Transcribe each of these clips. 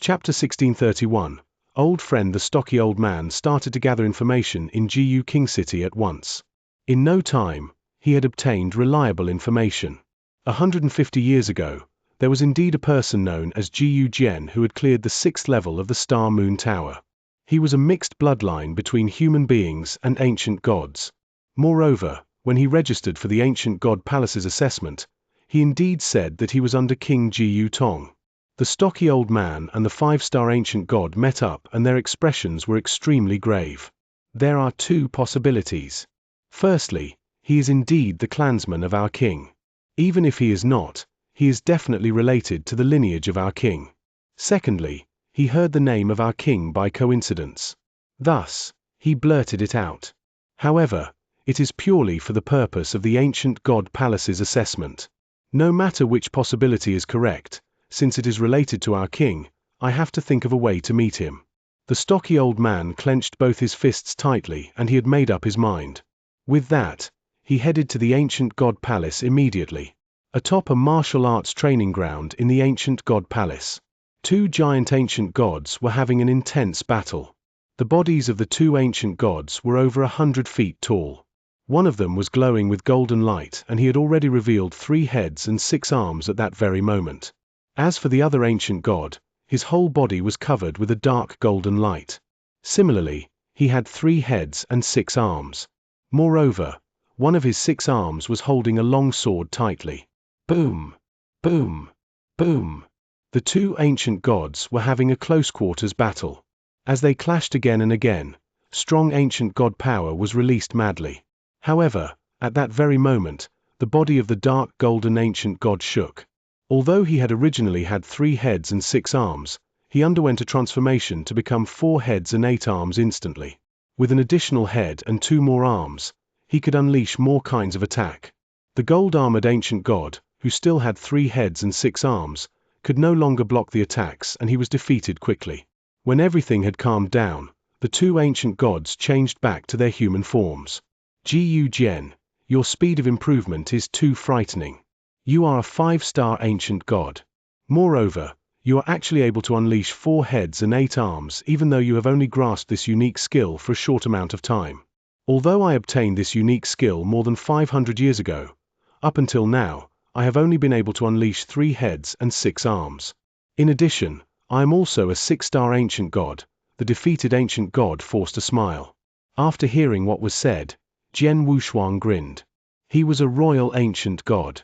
Chapter 1631. Old friend. The stocky old man started to gather information in Gu King City at once. In no time, he had obtained reliable information. 150 years ago, there was indeed a person known as Gu Jian who had cleared the 6th level of the Star Moon Tower. He was a mixed bloodline between human beings and ancient gods. Moreover, when he registered for the Ancient God Palace's assessment, he indeed said that he was under King Gu Tong. The stocky old man and the 5-star ancient god met up, and their expressions were extremely grave. There are two possibilities. Firstly, he is indeed the clansman of our king. Even if he is not, he is definitely related to the lineage of our king. Secondly, he heard the name of our king by coincidence. Thus, he blurted it out. However, it is purely for the purpose of the Ancient God Palace's assessment. No matter which possibility is correct, since it is related to our king, I have to think of a way to meet him. The stocky old man clenched both his fists tightly, and he had made up his mind. With that, he headed to the Ancient God Palace immediately. Atop a martial arts training ground in the Ancient God Palace, two giant ancient gods were having an intense battle. The bodies of the two ancient gods were over 100 feet tall. One of them was glowing with golden light, and he had already revealed 3 heads and 6 arms at that very moment. As for the other ancient god, his whole body was covered with a dark golden light. Similarly, he had 3 heads and 6 arms. Moreover, one of his 6 arms was holding a long sword tightly. Boom! Boom! Boom! The two ancient gods were having a close-quarters battle. As they clashed again and again, strong ancient god power was released madly. However, at that very moment, the body of the dark golden ancient god shook. Although he had originally had 3 heads and 6 arms, he underwent a transformation to become 4 heads and 8 arms instantly. With an additional head and 2 more arms, he could unleash more kinds of attack. The gold-armored ancient god, who still had 3 heads and 6 arms, could no longer block the attacks, and he was defeated quickly. When everything had calmed down, the two ancient gods changed back to their human forms. Gu Jian, your speed of improvement is too frightening. You are a 5-star ancient god. Moreover, you are actually able to unleash 4 heads and 8 arms, even though you have only grasped this unique skill for a short amount of time. Although I obtained this unique skill more than 500 years ago, up until now, I have only been able to unleash 3 heads and 6 arms. In addition, I am also a 6-star ancient god. The defeated ancient god forced a smile. After hearing what was said, Jian Wushuang grinned. He was a royal ancient god.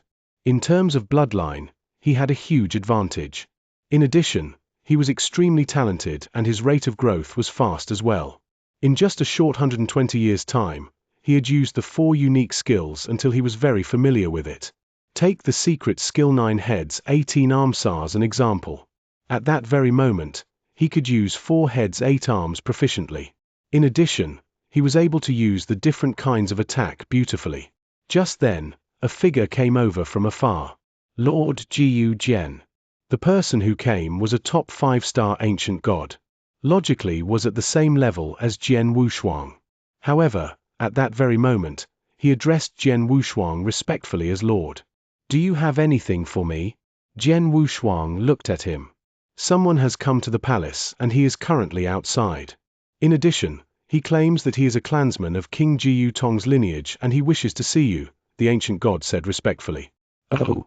In terms of bloodline, he had a huge advantage. In addition, he was extremely talented, and his rate of growth was fast as well. In just a short 120 years' time, he had used the 4 unique skills until he was very familiar with it. Take the secret skill 9 heads 18 arms as an example. At that very moment, he could use 4 heads 8 arms proficiently. In addition, he was able to use the different kinds of attack beautifully. Just then, a figure came over from afar. Lord Gu Jian. The person who came was a top 5-star ancient god. Logically was at the same level as Jian Wushuang. However, at that very moment, he addressed Jian Wushuang respectfully as Lord. Do you have anything for me? Jian Wushuang looked at him. Someone has come to the palace, and he is currently outside. In addition, he claims that he is a clansman of King Gu Tong's lineage, and he wishes to see you, the ancient god said respectfully. Oh!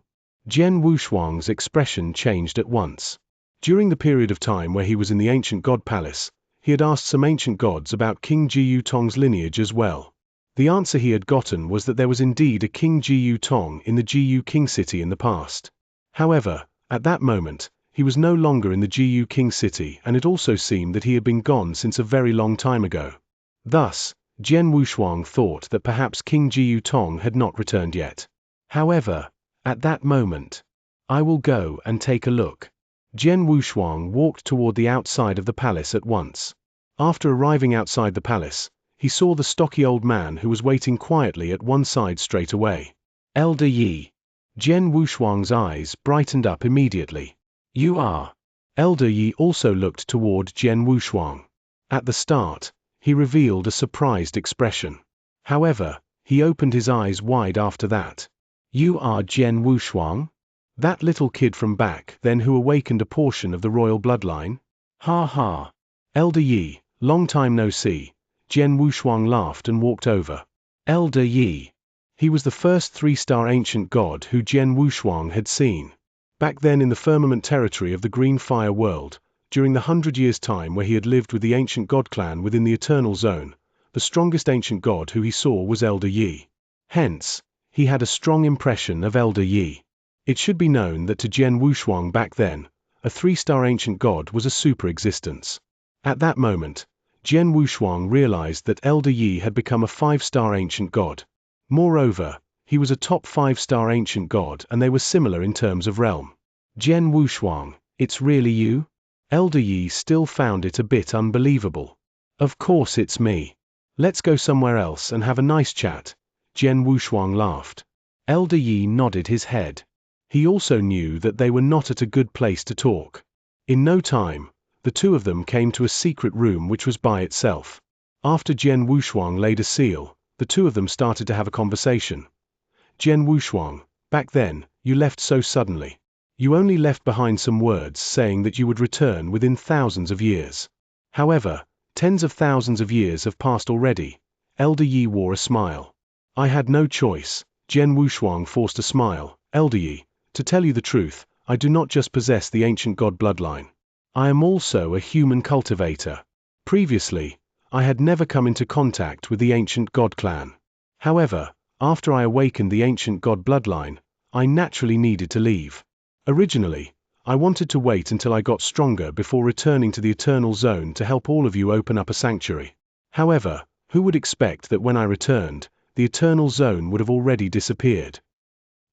Jian Wushuang's expression changed at once. During the period of time where he was in the ancient god palace, he had asked some ancient gods about King Gu Tong's lineage as well. The answer he had gotten was that there was indeed a King Gu Tong in the Gu King City in the past. However, at that moment, he was no longer in the Gu King City, and it also seemed that he had been gone since a very long time ago. Thus, Jian Wushuang thought that perhaps King Gu Tong had not returned yet. However, at that moment, I will go and take a look. Jian Wushuang walked toward the outside of the palace at once. After arriving outside the palace, he saw the stocky old man who was waiting quietly at one side straight away. Elder Yi. Jian Wushuang's eyes brightened up immediately. You are. Elder Yi also looked toward Jian Wushuang. At the start, he revealed a surprised expression. However, he opened his eyes wide after that. You are Jian Wushuang? That little kid from back then who awakened a portion of the royal bloodline? Ha ha. Elder Yi, long time no see. Jian Wushuang laughed and walked over. Elder Yi. He was the first 3-star ancient god who Jian Wushuang had seen. Back then in the firmament territory of the Green Fire world, during the 100 years' time where he had lived with the ancient god clan within the Eternal Zone, the strongest ancient god who he saw was Elder Yi. Hence, he had a strong impression of Elder Yi. It should be known that to Jian Wushuang back then, a 3-star ancient god was a super existence. At that moment, Jian Wushuang realized that Elder Yi had become a 5-star ancient god. Moreover, he was a top 5-star ancient god and they were similar in terms of realm. Jian Wushuang, it's really you? Elder Yi still found it a bit unbelievable. Of course it's me. Let's go somewhere else and have a nice chat. Jian Wushuang laughed. Elder Yi nodded his head. He also knew that they were not at a good place to talk. In no time, the two of them came to a secret room which was by itself. After Jian Wushuang laid a seal, the two of them started to have a conversation. Jian Wushuang, back then, you left so suddenly. You only left behind some words saying that you would return within thousands of years. However, tens of thousands of years have passed already. Elder Yi wore a smile. I had no choice. Jian Wushuang forced a smile. Elder Yi, to tell you the truth, I do not just possess the ancient god bloodline. I am also a human cultivator. Previously, I had never come into contact with the ancient god clan. However, after I awakened the ancient god bloodline, I naturally needed to leave. Originally, I wanted to wait until I got stronger before returning to the Eternal Zone to help all of you open up a sanctuary. However, who would expect that when I returned, the Eternal Zone would have already disappeared?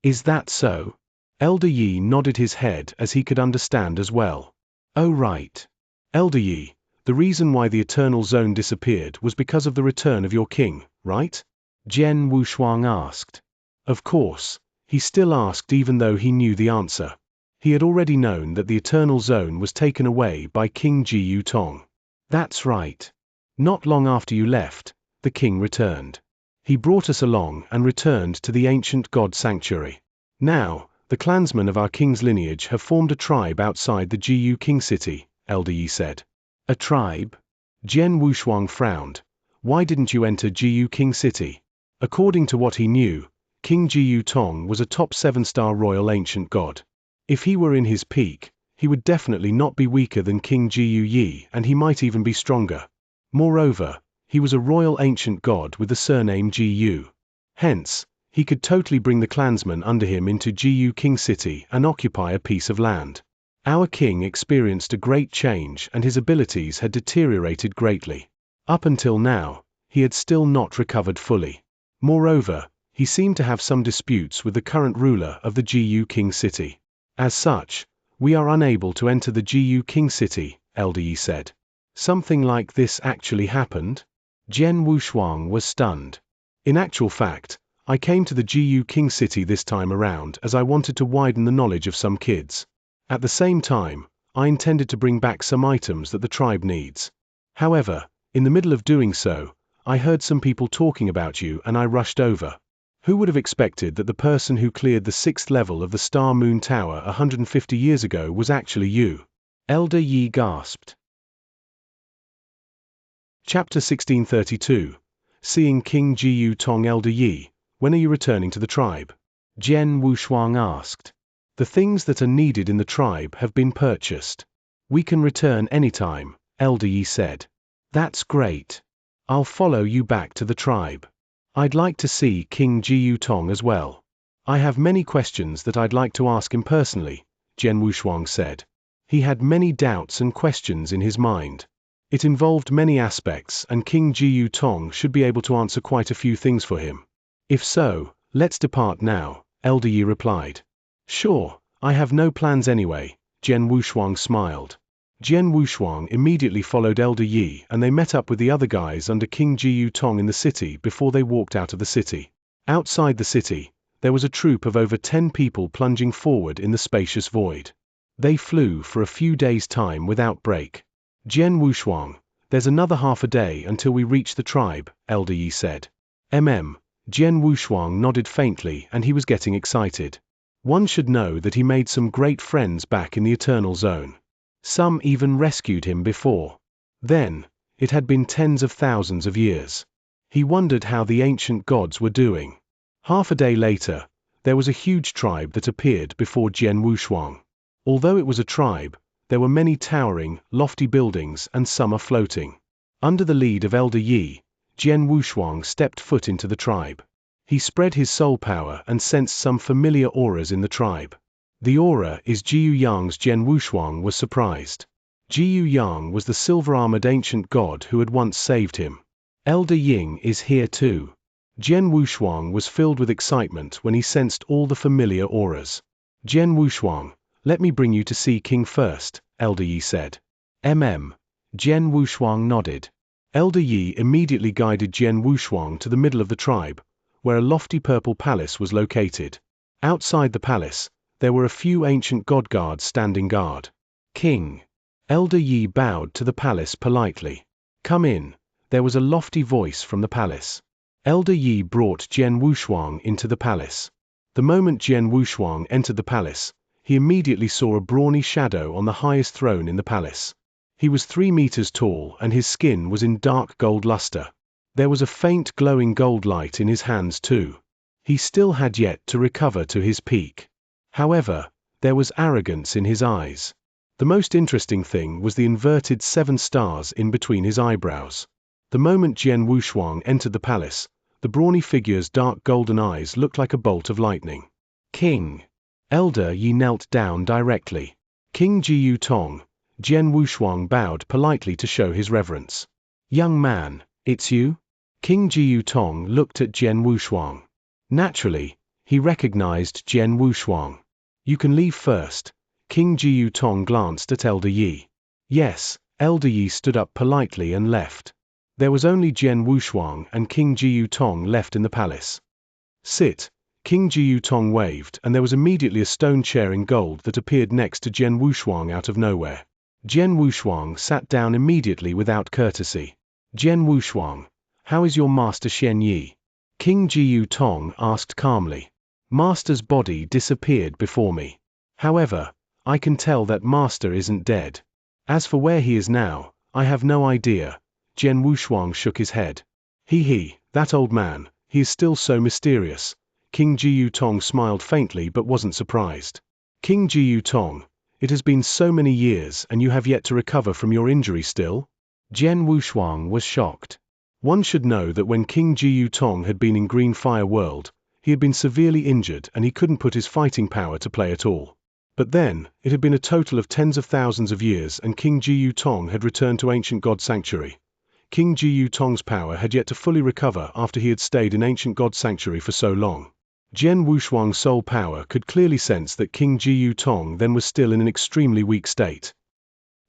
Is that so? Elder Yi nodded his head as he could understand as well. Oh right. Elder Yi, the reason why the Eternal Zone disappeared was because of the return of your king, right? Jian Wushuang asked. Of course, he still asked even though he knew the answer. He had already known that the Eternal Zone was taken away by King Jiyu Tong. That's right. Not long after you left, the king returned. He brought us along and returned to the ancient god sanctuary. Now, the clansmen of our king's lineage have formed a tribe outside the Jiyu King city, Elder Yi said. A tribe? Jian Wushuang frowned. Why didn't you enter Jiyu King city? According to what he knew, King Jiyu Tong was a top 7-star royal ancient god. If he were in his peak, he would definitely not be weaker than King Jiyu Yi and he might even be stronger. Moreover, he was a royal ancient god with the surname Jiyu. Hence, he could totally bring the clansmen under him into Jiyu King city and occupy a piece of land. Our king experienced a great change and his abilities had deteriorated greatly. Up until now, he had still not recovered fully. Moreover, he seemed to have some disputes with the current ruler of the Jiyu King city. As such, we are unable to enter the Jiyu King city, Elder Yi said. Something like this actually happened? Jian Wushuang was stunned. In actual fact, I came to the Jiyu King city this time around as I wanted to widen the knowledge of some kids. At the same time, I intended to bring back some items that the tribe needs. However, in the middle of doing so, I heard some people talking about you and I rushed over. Who would have expected that the person who cleared the 6th level of the Star Moon Tower 150 years ago was actually you? Elder Yi gasped. Chapter 1632. Seeing King Jiyu Tong. Elder Yi, when are you returning to the tribe? Jian Wushuang asked. The things that are needed in the tribe have been purchased. We can return anytime, Elder Yi said. That's great. I'll follow you back to the tribe. I'd like to see King Jiyu Tong as well. I have many questions that I'd like to ask him personally, Jian Wushuang said. He had many doubts and questions in his mind. It involved many aspects and King Jiyu Tong should be able to answer quite a few things for him. If so, let's depart now, Elder Yi replied. Sure, I have no plans anyway, Jian Wushuang smiled. Jian Wushuang immediately followed Elder Yi and they met up with the other guys under King Jiyu Tong in the city before they walked out of the city. Outside the city, there was a troop of over 10 people plunging forward in the spacious void. They flew for a few days' time without break. Jian Wushuang, there's another half a day until we reach the tribe, Elder Yi said. Jian Wushuang nodded faintly and he was getting excited. One should know that he made some great friends back in the Eternal Zone. Some even rescued him before. Then, it had been tens of thousands of years. He wondered how the ancient gods were doing. Half a day later, there was a huge tribe that appeared before Jian Wushuang. Although it was a tribe, there were many towering, lofty buildings and some are floating. Under the lead of Elder Yi, Jian Wushuang stepped foot into the tribe. He spread his soul power and sensed some familiar auras in the tribe. The aura is Jiu Yang's. Jian Wushuang was surprised. Jiu Yang was the silver-armored ancient god who had once saved him. Elder Ying is here too. Jian Wushuang was filled with excitement when he sensed all the familiar auras. Jian Wushuang, let me bring you to see King first, Elder Yi said. Jian Wushuang nodded. Elder Yi immediately guided Jian Wushuang to the middle of the tribe, where a lofty purple palace was located. Outside the palace, there were a few ancient god guards standing guard. King. Elder Yi bowed to the palace politely. Come in, there was a lofty voice from the palace. Elder Yi brought Jian Wushuang into the palace. The moment Jian Wushuang entered the palace, he immediately saw a brawny shadow on the highest throne in the palace. He was 3 meters tall and his skin was in dark gold luster. There was a faint glowing gold light in his hands too. He still had yet to recover to his peak. However, there was arrogance in his eyes. The most interesting thing was the inverted 7 stars in between his eyebrows. The moment Jian Wushuang entered the palace, the brawny figure's dark golden eyes looked like a bolt of lightning. King. Elder Yi knelt down directly. King Jiu Tong. Jian Wushuang bowed politely to show his reverence. Young man, it's you? King Jiu Tong looked at Jian Wushuang. Naturally, he recognized Jian Wushuang. You can leave first. King Jiu Tong glanced at Elder Yi. Yes, Elder Yi stood up politely and left. There was only Jian Wushuang and King Jiu Tong left in the palace. Sit. King Jiu Tong waved and there was immediately a stone chair in gold that appeared next to Jian Wushuang out of nowhere. Jian Wushuang sat down immediately without courtesy. Jian Wushuang, how is your master Xianxia? King Jiu Tong asked calmly. Master's body disappeared before me. However, I can tell that master isn't dead. As for where he is now, I have no idea. Jian Wushuang shook his head. That old man, he is still so mysterious. King Jiu Tong smiled faintly but wasn't surprised. King Jiu Tong, it has been so many years and you have yet to recover from your injury still? Jian Wushuang was shocked. One should know that when King Jiu Tong had been in Green Fire World, he had been severely injured and he couldn't put his fighting power to play at all. But then, it had been a total of tens of thousands of years and King Jiu Tong had returned to Ancient God Sanctuary. King Jiu Tong's power had yet to fully recover after he had stayed in Ancient God Sanctuary for so long. Jian Wushuang's soul power could clearly sense that King Jiu Tong then was still in an extremely weak state.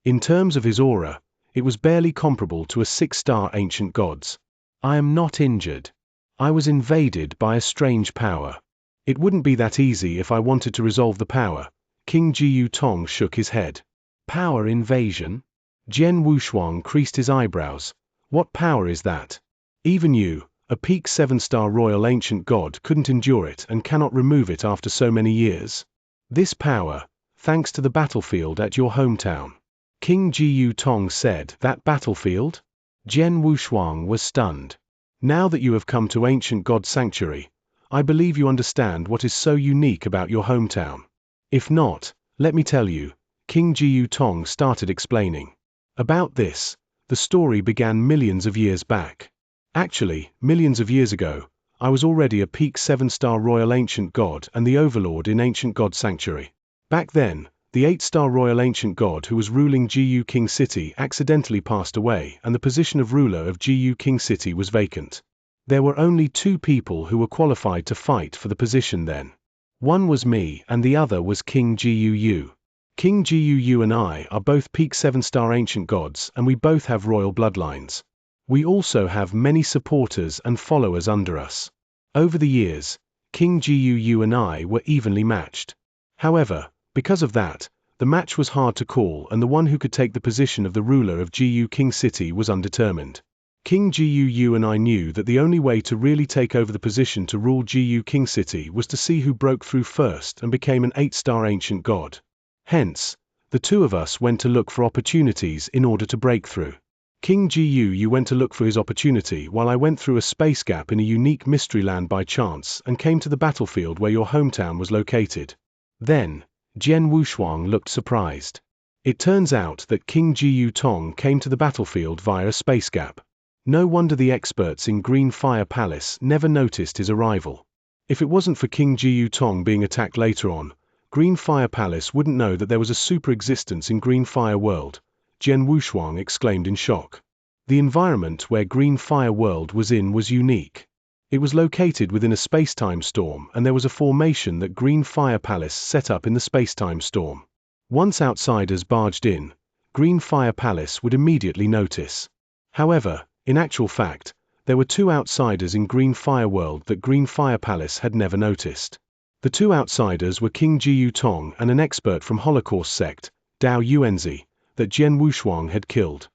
In terms of his aura, it was barely comparable to a 6-star ancient god's. I am not injured. I was invaded by a strange power. It wouldn't be that easy if I wanted to resolve the power. King Jiu Tong shook his head. Power invasion? Jian Wushuang creased his eyebrows. What power is that? Even you, a peak 7-star royal ancient god, couldn't endure it and cannot remove it after so many years. This power, thanks to the battlefield at your hometown. King Jiu Tong said. That battlefield? Jian Wushuang was stunned. Now that you have come to Ancient God Sanctuary, I believe you understand what is so unique about your hometown. If not, let me tell you, King Jiu Tong started explaining. About this, the story began millions of years back. Actually, millions of years ago, I was already a peak 7-star royal ancient god and the overlord in Ancient God Sanctuary. Back then, the 8-star royal ancient god who was ruling Jiu King City accidentally passed away and the position of ruler of Jiu King City was vacant. There were only 2 people who were qualified to fight for the position then. One was me and the other was King Jiu. King Jiu and I are both peak 7-star ancient gods and we both have royal bloodlines. We also have many supporters and followers under us. Over the years, King Jiu and I were evenly matched. However, because of that, the match was hard to call and the one who could take the position of the ruler of Jiu King City was undetermined. King Gu and I knew that the only way to really take over the position to rule Gu King City was to see who broke through first and became an 8-star ancient god. Hence, the two of us went to look for opportunities in order to break through. King Gu went to look for his opportunity while I went through a space gap in a unique mystery land by chance and came to the battlefield where your hometown was located. Then, Jian Wushuang looked surprised. It turns out that King Jiu Tong came to the battlefield via a space gap. No wonder the experts in Green Fire Palace never noticed his arrival. If it wasn't for King Jiu Tong being attacked later on, Green Fire Palace wouldn't know that there was a super existence in Green Fire World, Jian Wushuang exclaimed in shock. The environment where Green Fire World was in was unique. It was located within a space-time storm and there was a formation that Green Fire Palace set up in the space-time storm. Once outsiders barged in, Green Fire Palace would immediately notice. However, in actual fact, there were two outsiders in Green Fire World that Green Fire Palace had never noticed. The two outsiders were King Jiu Tong and an expert from Holocaust sect, Dao Yuanzi, that Jian Wushuang had killed.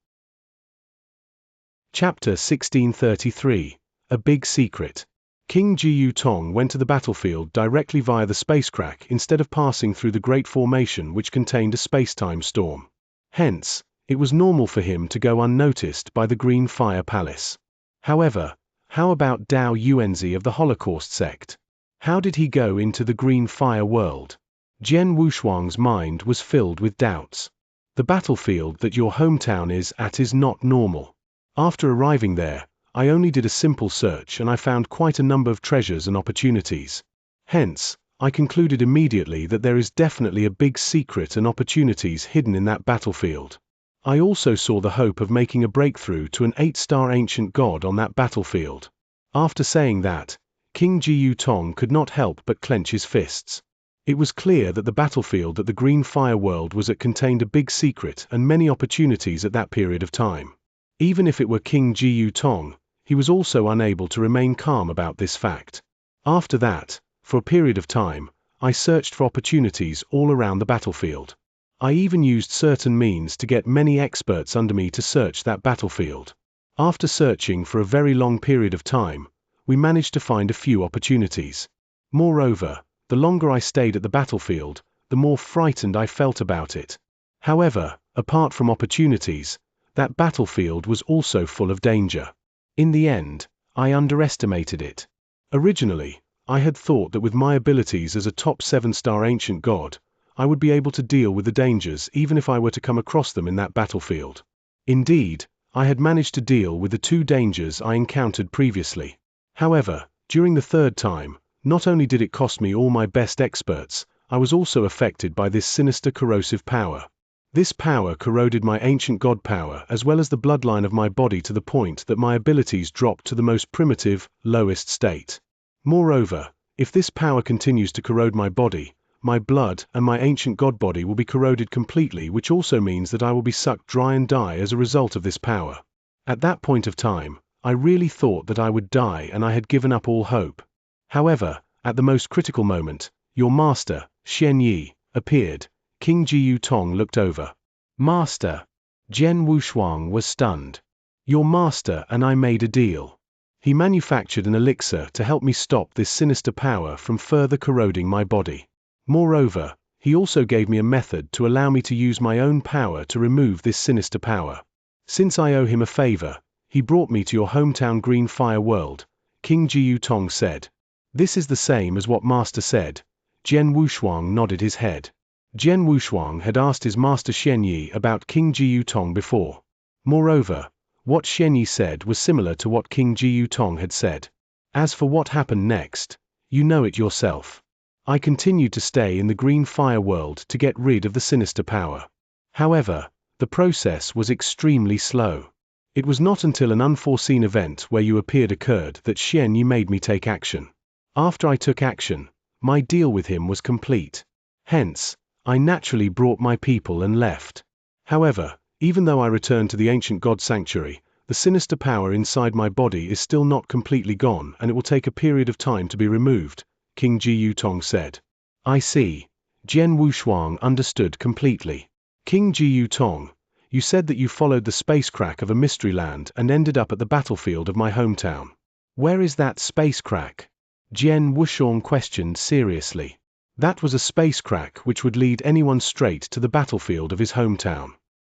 Chapter 1633. A Big Secret. King Jiu Tong went to the battlefield directly via the space crack instead of passing through the Great Formation which contained a space-time storm. Hence, it was normal for him to go unnoticed by the Green Fire Palace. However, how about Dao Yuanzi of the Holocaust sect? How did he go into the Green Fire World? Jian Wushuang's mind was filled with doubts. The battlefield that your hometown is at is not normal. After arriving there, I only did a simple search and I found quite a number of treasures and opportunities. Hence, I concluded immediately that there is definitely a big secret and opportunities hidden in that battlefield. I also saw the hope of making a breakthrough to an 8-star ancient god on that battlefield. After saying that, King Jiu Tong could not help but clench his fists. It was clear that the battlefield that the Green Fire World was at contained a big secret and many opportunities at that period of time. Even if it were King Jiu Tong, he was also unable to remain calm about this fact. After that, for a period of time, I searched for opportunities all around the battlefield. I even used certain means to get many experts under me to search that battlefield. After searching for a very long period of time, we managed to find a few opportunities. Moreover, the longer I stayed at the battlefield, the more frightened I felt about it. However, apart from opportunities, that battlefield was also full of danger. In the end, I underestimated it. Originally, I had thought that with my abilities as a top 7-star ancient god, I would be able to deal with the dangers even if I were to come across them in that battlefield. Indeed, I had managed to deal with the two dangers I encountered previously. However, during the third time, not only did it cost me all my best experts, I was also affected by this sinister corrosive power. This power corroded my ancient god power as well as the bloodline of my body to the point that my abilities dropped to the most primitive, lowest state. Moreover, if this power continues to corrode my body, my blood and my ancient god body will be corroded completely, which also means that I will be sucked dry and die as a result of this power. At that point of time, I really thought that I would die and I had given up all hope. However, at the most critical moment, your master, Xianxia, appeared. King Jiu Tong looked over. Master. Jian Wushuang was stunned. Your master and I made a deal. He manufactured an elixir to help me stop this sinister power from further corroding my body. Moreover, he also gave me a method to allow me to use my own power to remove this sinister power. Since I owe him a favor, he brought me to your hometown Green Fire World, King Jiu Tong said. This is the same as what Master said. Jian Wushuang nodded his head. Jian Wushuang had asked his master Xianxia about King Jiu Tong before. Moreover, what Xianxia said was similar to what King Jiu Tong had said. As for what happened next, you know it yourself. I continued to stay in the Green Fire World to get rid of the sinister power. However, the process was extremely slow. It was not until an unforeseen event where you appeared occurred that Xianxia made me take action. After I took action, my deal with him was complete. Hence, I naturally brought my people and left. However, even though I returned to the ancient god sanctuary, the sinister power inside my body is still not completely gone and it will take a period of time to be removed, King Jiu Tong said. I see. Jian Wushuang understood completely. King Jiu Tong, You said that you followed the space crack of a mystery land and ended up at the battlefield of my hometown. Where is that space crack? Jian Wuxiang questioned seriously. That was a space crack which would lead anyone straight to the battlefield of his hometown.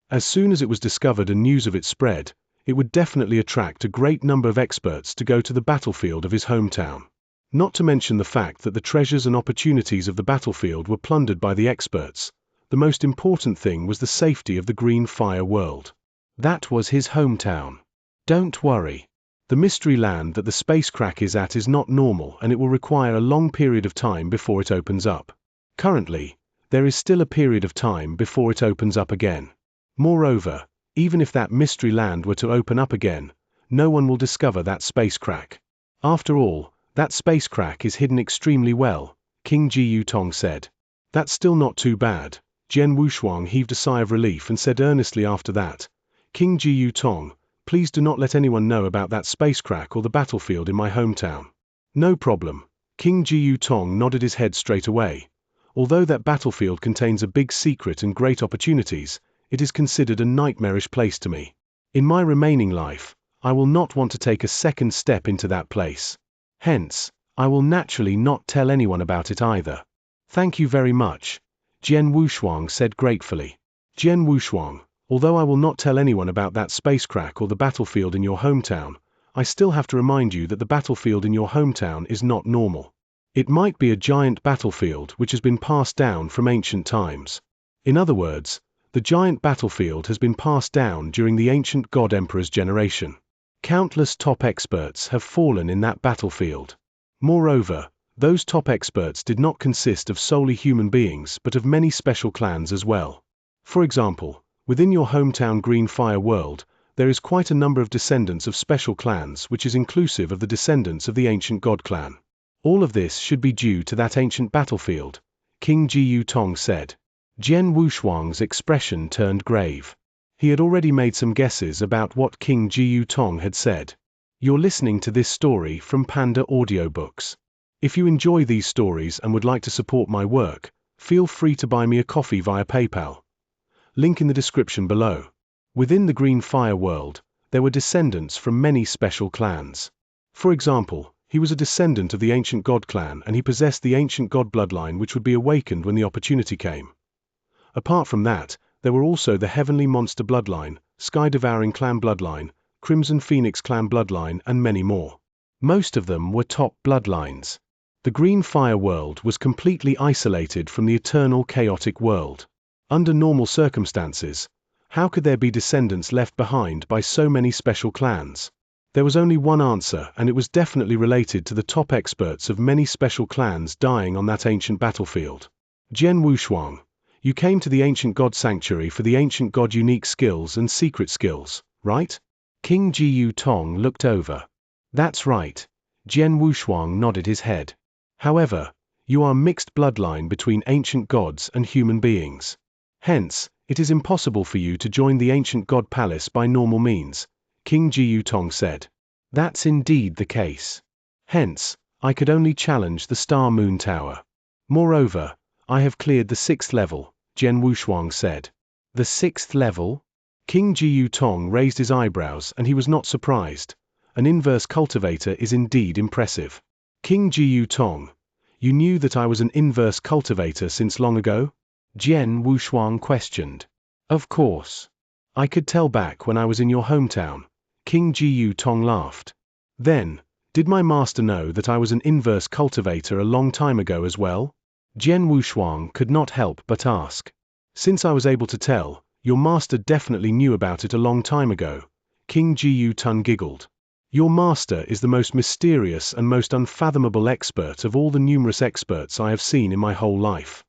As soon as it was discovered and news of it spread, it would definitely attract a great number of experts to go to the battlefield of his hometown. Not to mention the fact that the treasures and opportunities of the battlefield were plundered by the experts. The most important thing was the safety of the Green Fire world. That was his hometown. Don't worry. The mystery land that the space crack is at is not normal, and it will require a long period of time before it opens up. Currently, there is still a period of time before it opens up again. Moreover, even if that mystery land were to open up again, no one will discover that space crack. After all, that space crack is hidden extremely well, King Ji Yutong said. That's still not too bad. Jian Wuxiang heaved a sigh of relief and said earnestly after that, King Ji Yutong, please do not let anyone know about that space crack or the battlefield in my hometown. No problem. King Ji Yutong nodded his head straight away. Although that battlefield contains a big secret and great opportunities, it is considered a nightmarish place to me. In my remaining life, I will not want to take a second step into that place. Hence, I will naturally not tell anyone about it either. Thank you very much, Jian Wuxiang said gratefully. Jian Wuxiang, although I will not tell anyone about that space crack or the battlefield in your hometown, I still have to remind you that the battlefield in your hometown is not normal. It might be a giant battlefield which has been passed down from ancient times. In other words, the giant battlefield has been passed down during the ancient God Emperor's generation. Countless top experts have fallen in that battlefield. Moreover, those top experts did not consist of solely human beings but of many special clans as well. For example, within your hometown Green Fire world, there is quite a number of descendants of special clans, which is inclusive of the descendants of the ancient God clan. All of this should be due to that ancient battlefield, King Ji Yutong said. Jian Wuxiang's expression turned grave. He had already made some guesses about what King Ji Yutong had said. You're listening to this story from PandaAudioBooks. If you enjoy these stories and would like to support my work, feel free to buy me a coffee via PayPal. Link in the description below. Within the Green Fire world, there were descendants from many special clans. For example, he was a descendant of the ancient God clan and he possessed the ancient God bloodline which would be awakened when the opportunity came. Apart from that, there were also the Heavenly Monster bloodline, Sky Devouring clan bloodline, Crimson Phoenix clan bloodline and many more. Most of them were top bloodlines. The Green Fire world was completely isolated from the eternal chaotic world. Under normal circumstances, how could there be descendants left behind by so many special clans? There was only one answer, and it was definitely related to the top experts of many special clans dying on that ancient battlefield. Jian Wuxiang, you came to the ancient God sanctuary for the ancient God unique skills and secret skills, right? King Ji Yutong looked over. That's right. Jian Wuxiang nodded his head. However, you are mixed bloodline between ancient gods and human beings. Hence, it is impossible for you to join the ancient God palace by normal means, King Ji Yutong said. That's indeed the case. Hence, I could only challenge the Star Moon Tower. Moreover, I have cleared the 6th level, Jian Wuxiang said. The 6th level? King Ji Yutong raised his eyebrows and he was not surprised. An inverse cultivator is indeed impressive. King Ji Yutong, you knew that I was an inverse cultivator since long ago? Jian Wuxiang questioned. Of course. I could tell back when I was in your hometown, King Ji Yutong laughed. Then, did my master know that I was an inverse cultivator a long time ago as well? Jian Wuxiang could not help but ask. Since I was able to tell, your master definitely knew about it a long time ago, King Ji Yutong giggled. Your master is the most mysterious and most unfathomable expert of all the numerous experts I have seen in my whole life.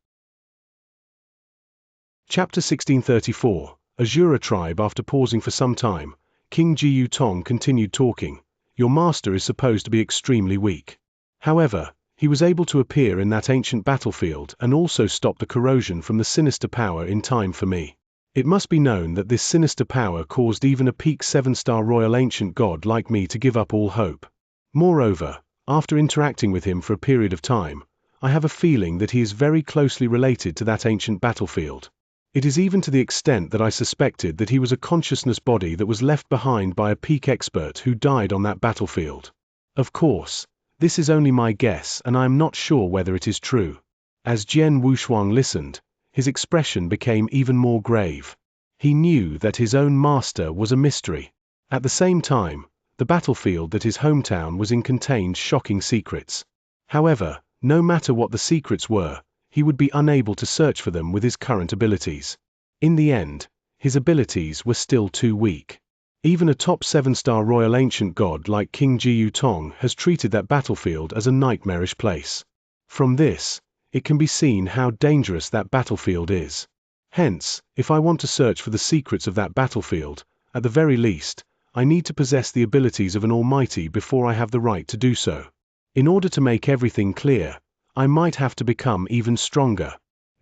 Chapter 1634, Azura Tribe. After pausing for some time, King Ji Yutong continued talking. Your master is supposed to be extremely weak. However, he was able to appear in that ancient battlefield and also stop the corrosion from the sinister power in time for me. It must be known that this sinister power caused even a peak 7-star royal ancient god like me to give up all hope. Moreover, after interacting with him for a period of time, I have a feeling that he is very closely related to that ancient battlefield. It is even to the extent that I suspected that he was a consciousness body that was left behind by a peak expert who died on that battlefield. Of course, this is only my guess and I am not sure whether it is true. As Jian Wushuang listened, his expression became even more grave. He knew that his own master was a mystery. At the same time, the battlefield that his hometown was in contained shocking secrets. However, no matter what the secrets were, he would be unable to search for them with his current abilities. In the end, his abilities were still too weak. Even a top 7-star royal ancient god like King Jiyu Tong has treated that battlefield as a nightmarish place. From this, it can be seen how dangerous that battlefield is. Hence, if I want to search for the secrets of that battlefield, at the very least, I need to possess the abilities of an almighty before I have the right to do so. In order to make everything clear, I might have to become even stronger.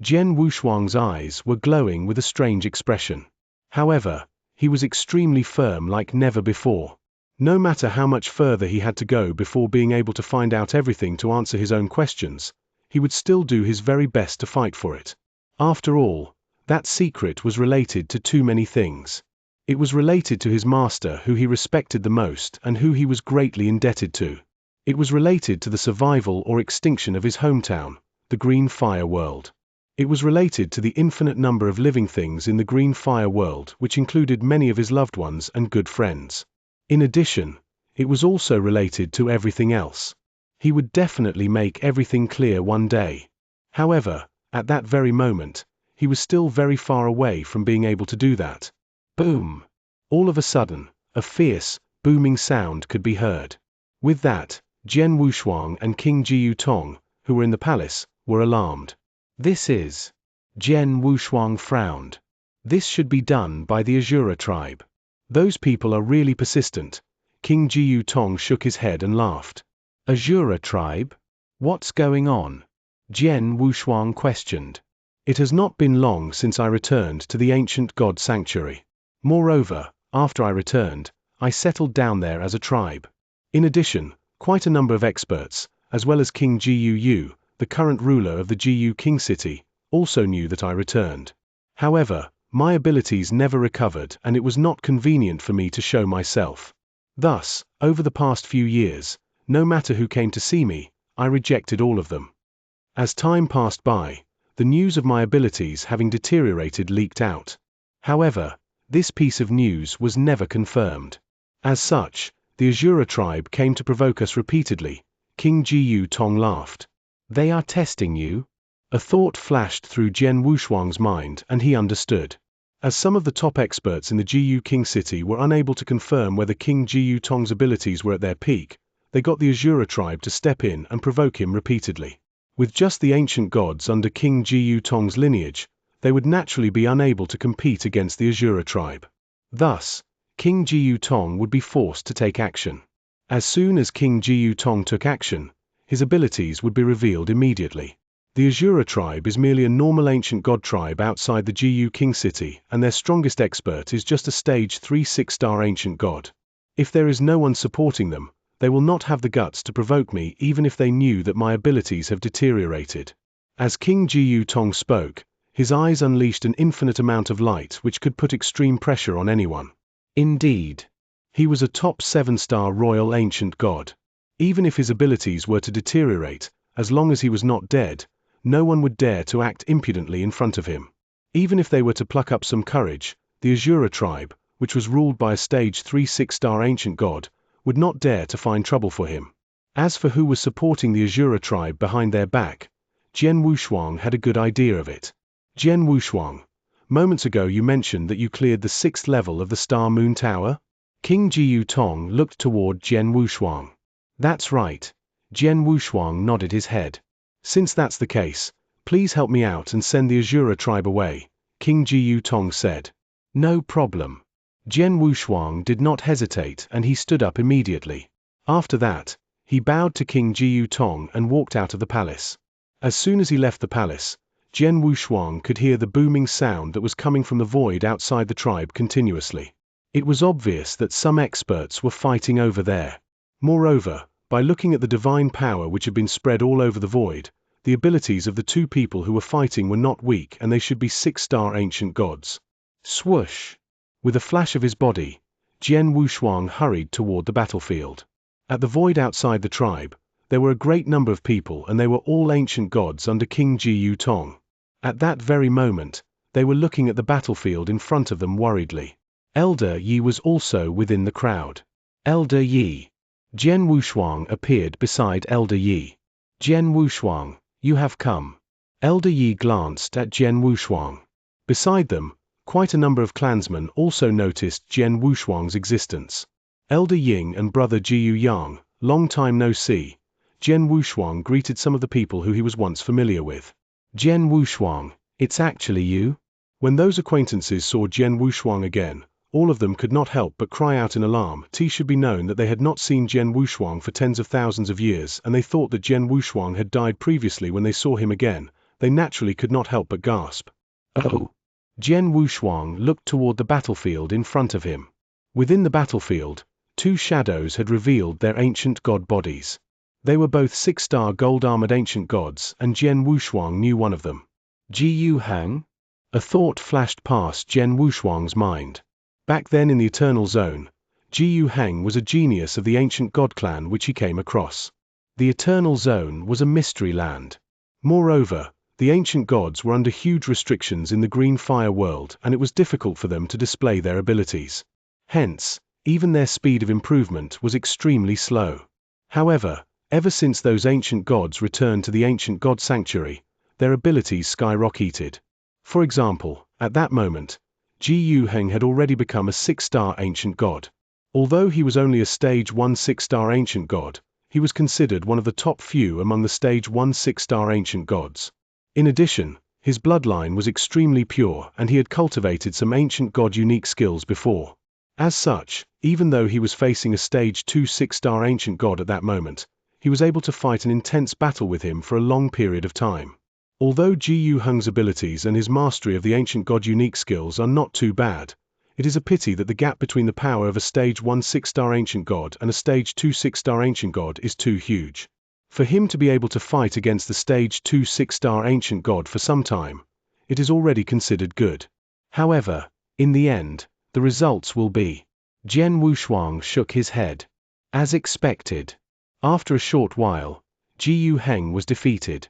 Jian Wushuang's eyes were glowing with a strange expression. However, he was extremely firm like never before. No matter how much further he had to go before being able to find out everything to answer his own questions, he would still do his very best to fight for it. After all, that secret was related to too many things. It was related to his master who he respected the most and who he was greatly indebted to. It was related to the survival or extinction of his hometown, the Green Fire World. It was related to the infinite number of living things in the Green Fire World, which included many of his loved ones and good friends. In addition, it was also related to everything else. He would definitely make everything clear one day. However, at that very moment, he was still very far away from being able to do that. Boom! All of a sudden, a fierce, booming sound could be heard. With that, Jian Wushuang and King Jiyu Tong, who were in the palace, were alarmed. This is... Jian Wushuang frowned. This should be done by the Azura tribe. Those people are really persistent. King Jiyu Tong shook his head and laughed. Azura tribe? What's going on? Jian Wushuang questioned. It has not been long since I returned to the ancient god sanctuary. Moreover, after I returned, I settled down there as a tribe. In addition, quite a number of experts, as well as King Jiyu, the current ruler of the Jiyu King City, also knew that I returned. However, my abilities never recovered and it was not convenient for me to show myself. Thus, over the past few years, no matter who came to see me, I rejected all of them. As time passed by, the news of my abilities having deteriorated leaked out. However, this piece of news was never confirmed. As such, the Azura tribe came to provoke us repeatedly. King Jiyu Tong laughed. They are testing you? A thought flashed through Jian Wushuang's mind and he understood. As some of the top experts in the Jiyu King City were unable to confirm whether King Jiyu Tong's abilities were at their peak, they got the Azura tribe to step in and provoke him repeatedly. With just the ancient gods under King Jiyu Tong's lineage, they would naturally be unable to compete against the Azura tribe. Thus, King Jiyu Tong would be forced to take action. As soon as King Jiyu Tong took action, his abilities would be revealed immediately. The Azura tribe is merely a normal ancient god tribe outside the Jiyu King City, and their strongest expert is just a stage 3 6-star ancient god. If there is no one supporting them, they will not have the guts to provoke me even if they knew that my abilities have deteriorated. As King Jiyu Tong spoke, his eyes unleashed an infinite amount of light which could put extreme pressure on anyone. Indeed, he was a top 7-star royal ancient god. Even if his abilities were to deteriorate, as long as he was not dead, no one would dare to act impudently in front of him. Even if they were to pluck up some courage, the Azura tribe, which was ruled by a stage 3 6-star ancient god, would not dare to find trouble for him. As for who was supporting the Azura tribe behind their back, Jian Wushuang had a good idea of it. Jian Wushuang, moments ago you mentioned that you cleared the 6th level of the Star Moon Tower? King Jiyu Tong looked toward Jian Wushuang. That's right. Jian Wushuang nodded his head. Since that's the case, please help me out and send the Azura tribe away, King Jiyu Tong said. No problem. Jian Wushuang did not hesitate and he stood up immediately. After that, he bowed to King Jiyu Tong and walked out of the palace. As soon as he left the palace, Jian Wushuang could hear the booming sound that was coming from the void outside the tribe continuously. It was obvious that some experts were fighting over there. Moreover, by looking at the divine power which had been spread all over the void, The abilities of the two people who were fighting were not weak, and they should be 6-star ancient gods. Swoosh! With a flash of his body, Jian Wushuang hurried toward the battlefield. At the void outside the tribe, there were a great number of people, and they were all ancient gods under King Jiyu Tong. At that very moment, they were looking at the battlefield in front of them worriedly. Elder Yi was also within the crowd. Elder Yi. Jian Wushuang appeared beside Elder Yi. Jian Wushuang, you have come. Elder Yi glanced at Jian Wushuang. Beside them, quite a number of clansmen also noticed Jian Wushuang's existence. Elder Ying and brother Jiyu Yang, long time no see. Jian Wushuang greeted some of the people who he was once familiar with. Jian Wushuang, it's actually you? When those acquaintances saw Jian Wushuang again, all of them could not help but cry out in alarm. It should be known that they had not seen Jian Wushuang for tens of thousands of years, and they thought that Jian Wushuang had died previously. When they saw him again, they naturally could not help but gasp. Oh! Jian Wushuang looked toward the battlefield in front of him. Within the battlefield, two shadows had revealed their ancient god bodies. They were both 6-star gold-armored ancient gods, and Jian Wushuang knew one of them. Jiyu Hang? A thought flashed past Jian Wushuang's mind. Back then in the Eternal Zone, Jiyu Hang was a genius of the ancient god clan which he came across. The Eternal Zone was a mystery land. Moreover, the ancient gods were under huge restrictions in the green fire world, and it was difficult for them to display their abilities. Hence, even their speed of improvement was extremely slow. However, ever since those ancient gods returned to the ancient god sanctuary, their abilities skyrocketed. For example, at that moment, Jiyu Heng had already become a 6-star ancient god. Although he was only a stage 1 6-star ancient god, he was considered one of the top few among the stage 1 6-star ancient gods. In addition, his bloodline was extremely pure, and he had cultivated some ancient god unique skills before. As such, even though he was facing a stage 2 6-star ancient god at that moment, he was able to fight an intense battle with him for a long period of time. Although Jiyu Heng's abilities and his mastery of the ancient god unique skills are not too bad, it is a pity that the gap between the power of a stage 1 6-star ancient god and a stage 2 6-star ancient god is too huge. For him to be able to fight against the stage 2 6-star ancient god for some time, it is already considered good. However, in the end, the results will be. Jian Wushuang shook his head. As expected. After a short while, Jiyu Heng was defeated.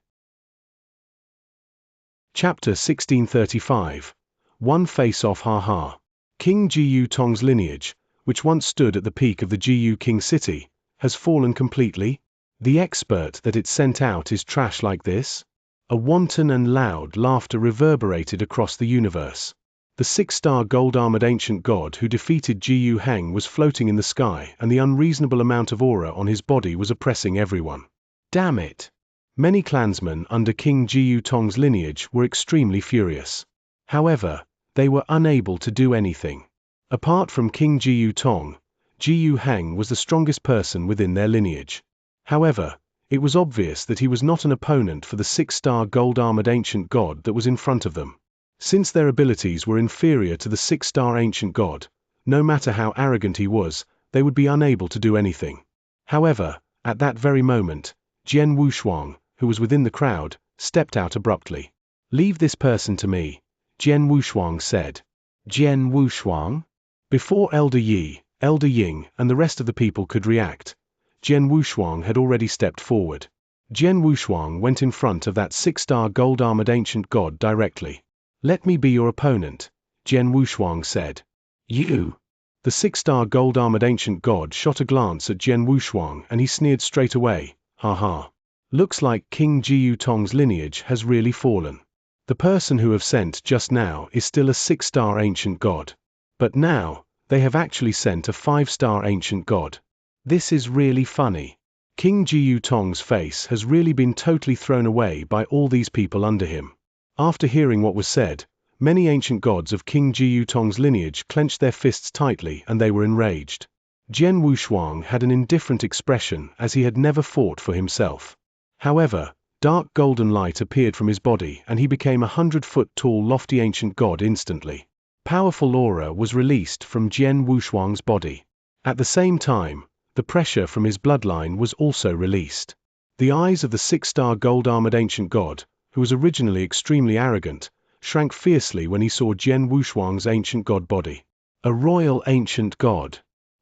Chapter 1635. One Face-Off Ha-Ha. King Jiyu Tong's lineage, which once stood at the peak of the Jiyu King city, has fallen completely. The expert that it sent out is trash like this? A wanton and loud laughter reverberated across the universe. The 6-star gold-armored ancient god who defeated Jiyu Heng was floating in the sky, and the unreasonable amount of aura on his body was oppressing everyone. Damn it! Many clansmen under King Jiyu Tong's lineage were extremely furious. However, they were unable to do anything. Apart from King Jiyu Tong, Jiyu Heng was the strongest person within their lineage. However, it was obvious that he was not an opponent for the 6-star gold-armored ancient god that was in front of them. Since their abilities were inferior to the 6-star ancient god, no matter how arrogant he was, they would be unable to do anything. However, at that very moment, Jian Wushuang, who was within the crowd, stepped out abruptly. Leave this person to me, Jian Wushuang said. Jian Wushuang? Before Elder Yi, Elder Ying, and the rest of the people could react, Jian Wushuang had already stepped forward. Jian Wushuang went in front of that 6-star gold-armored ancient god directly. Let me be your opponent, Jian Wushuang said. You? The 6-star gold-armored ancient god shot a glance at Jian Wushuang, and he sneered straight away. Ha. Looks like King Jiyu Tong's lineage has really fallen. The person who have sent just now is still a 6-star ancient god. But now, they have actually sent a 5-star ancient god. This is really funny. King Jiyu Tong's face has really been totally thrown away by all these people under him. After hearing what was said, many ancient gods of King Jiyu Tong's lineage clenched their fists tightly, and they were enraged. Jian Wushuang had an indifferent expression, as he had never fought for himself. However, dark golden light appeared from his body, and he became a 100-foot-tall lofty ancient god instantly. Powerful aura was released from Jian Wushuang's body. At the same time, the pressure from his bloodline was also released. The eyes of the 6-star gold-armored ancient god, who was originally extremely arrogant, shrank fiercely when he saw Jian Wushuang's ancient god body. A royal ancient god.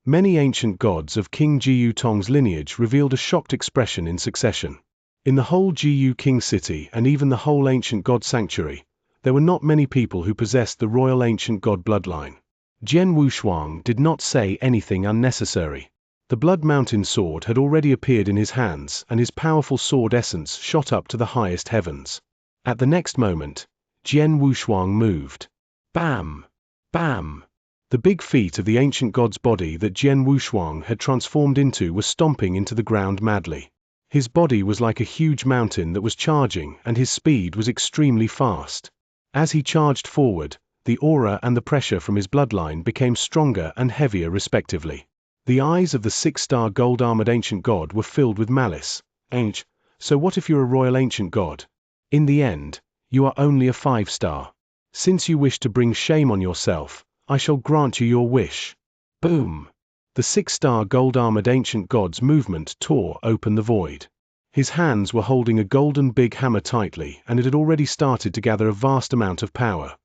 Many ancient gods of King Jiyu Tong's lineage revealed a shocked expression in succession. In the whole Jiyu King city and even the whole ancient god sanctuary, there were not many people who possessed the royal ancient god bloodline. Jian Wushuang did not say anything unnecessary. The Blood Mountain sword had already appeared in his hands, and his powerful sword essence shot up to the highest heavens. At the next moment, Jian Wushuang moved. Bam! Bam! The big feet of the ancient god's body that Jian Wushuang had transformed into were stomping into the ground madly. His body was like a huge mountain that was charging, and his speed was extremely fast. As he charged forward, the aura and the pressure from his bloodline became stronger and heavier respectively. The eyes of the 6-star gold-armored ancient god were filled with malice. So what if you're a royal ancient god? In the end, you are only a 5-star. Since you wish to bring shame on yourself, I shall grant you your wish. Boom! The 6-star gold-armored ancient god's movement tore open the void. His hands were holding a golden big hammer tightly, and it had already started to gather a vast amount of power.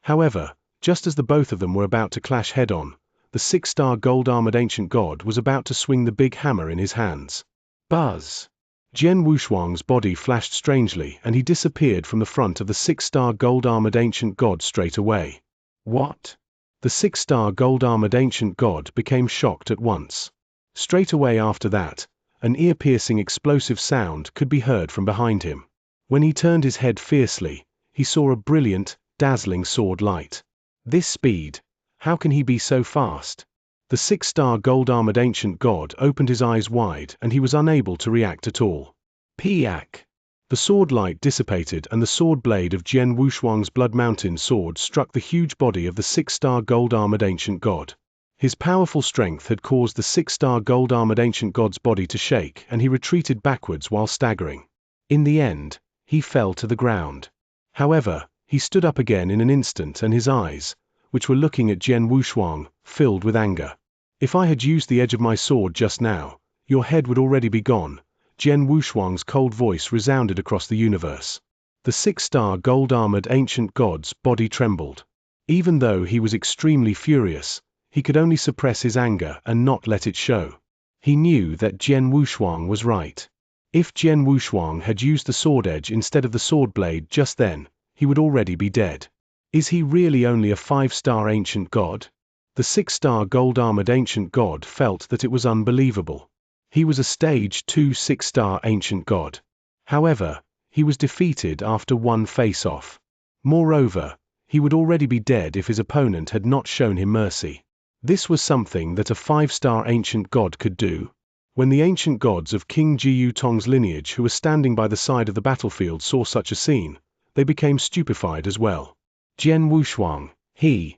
However, just as the both of them were about to clash head-on, the 6-star gold-armored ancient god was about to swing the big hammer in his hands. Buzz! Jian Wushuang's body flashed strangely, and he disappeared from the front of the 6-star gold-armored ancient god straight away. What? The 6-star gold-armored ancient god became shocked at once. Straight away after that, an ear-piercing explosive sound could be heard from behind him. When he turned his head fiercely, he saw a brilliant, dazzling sword light. This speed! How can he be so fast? The 6-star gold-armored ancient god opened his eyes wide, and he was unable to react at all. Piak! The sword light dissipated, and the sword blade of Jian Wushuang's Blood Mountain sword struck the huge body of the 6-star gold-armored ancient god. His powerful strength had caused the 6-star gold-armored ancient god's body to shake, and he retreated backwards while staggering. In the end, he fell to the ground. However, he stood up again in an instant, and his eyes, which were looking at Jian Wushuang, filled with anger. If I had used the edge of my sword just now, your head would already be gone. Jian Wushuang's cold voice resounded across the universe. The 6-star gold-armored ancient god's body trembled. Even though he was extremely furious, he could only suppress his anger and not let it show. He knew that Jian Wushuang was right. If Jian Wushuang had used the sword edge instead of the sword blade just then, he would already be dead. Is he really only a 5-star ancient god? The 6-star gold-armored ancient god felt that it was unbelievable. He was a stage 2 6-star ancient god. However, he was defeated after one face-off. Moreover, he would already be dead if his opponent had not shown him mercy. This was something that a 5-star ancient god could do. When the ancient gods of King Jiyu Tong's lineage who were standing by the side of the battlefield saw such a scene, they became stupefied as well. Jian Wushuang, he.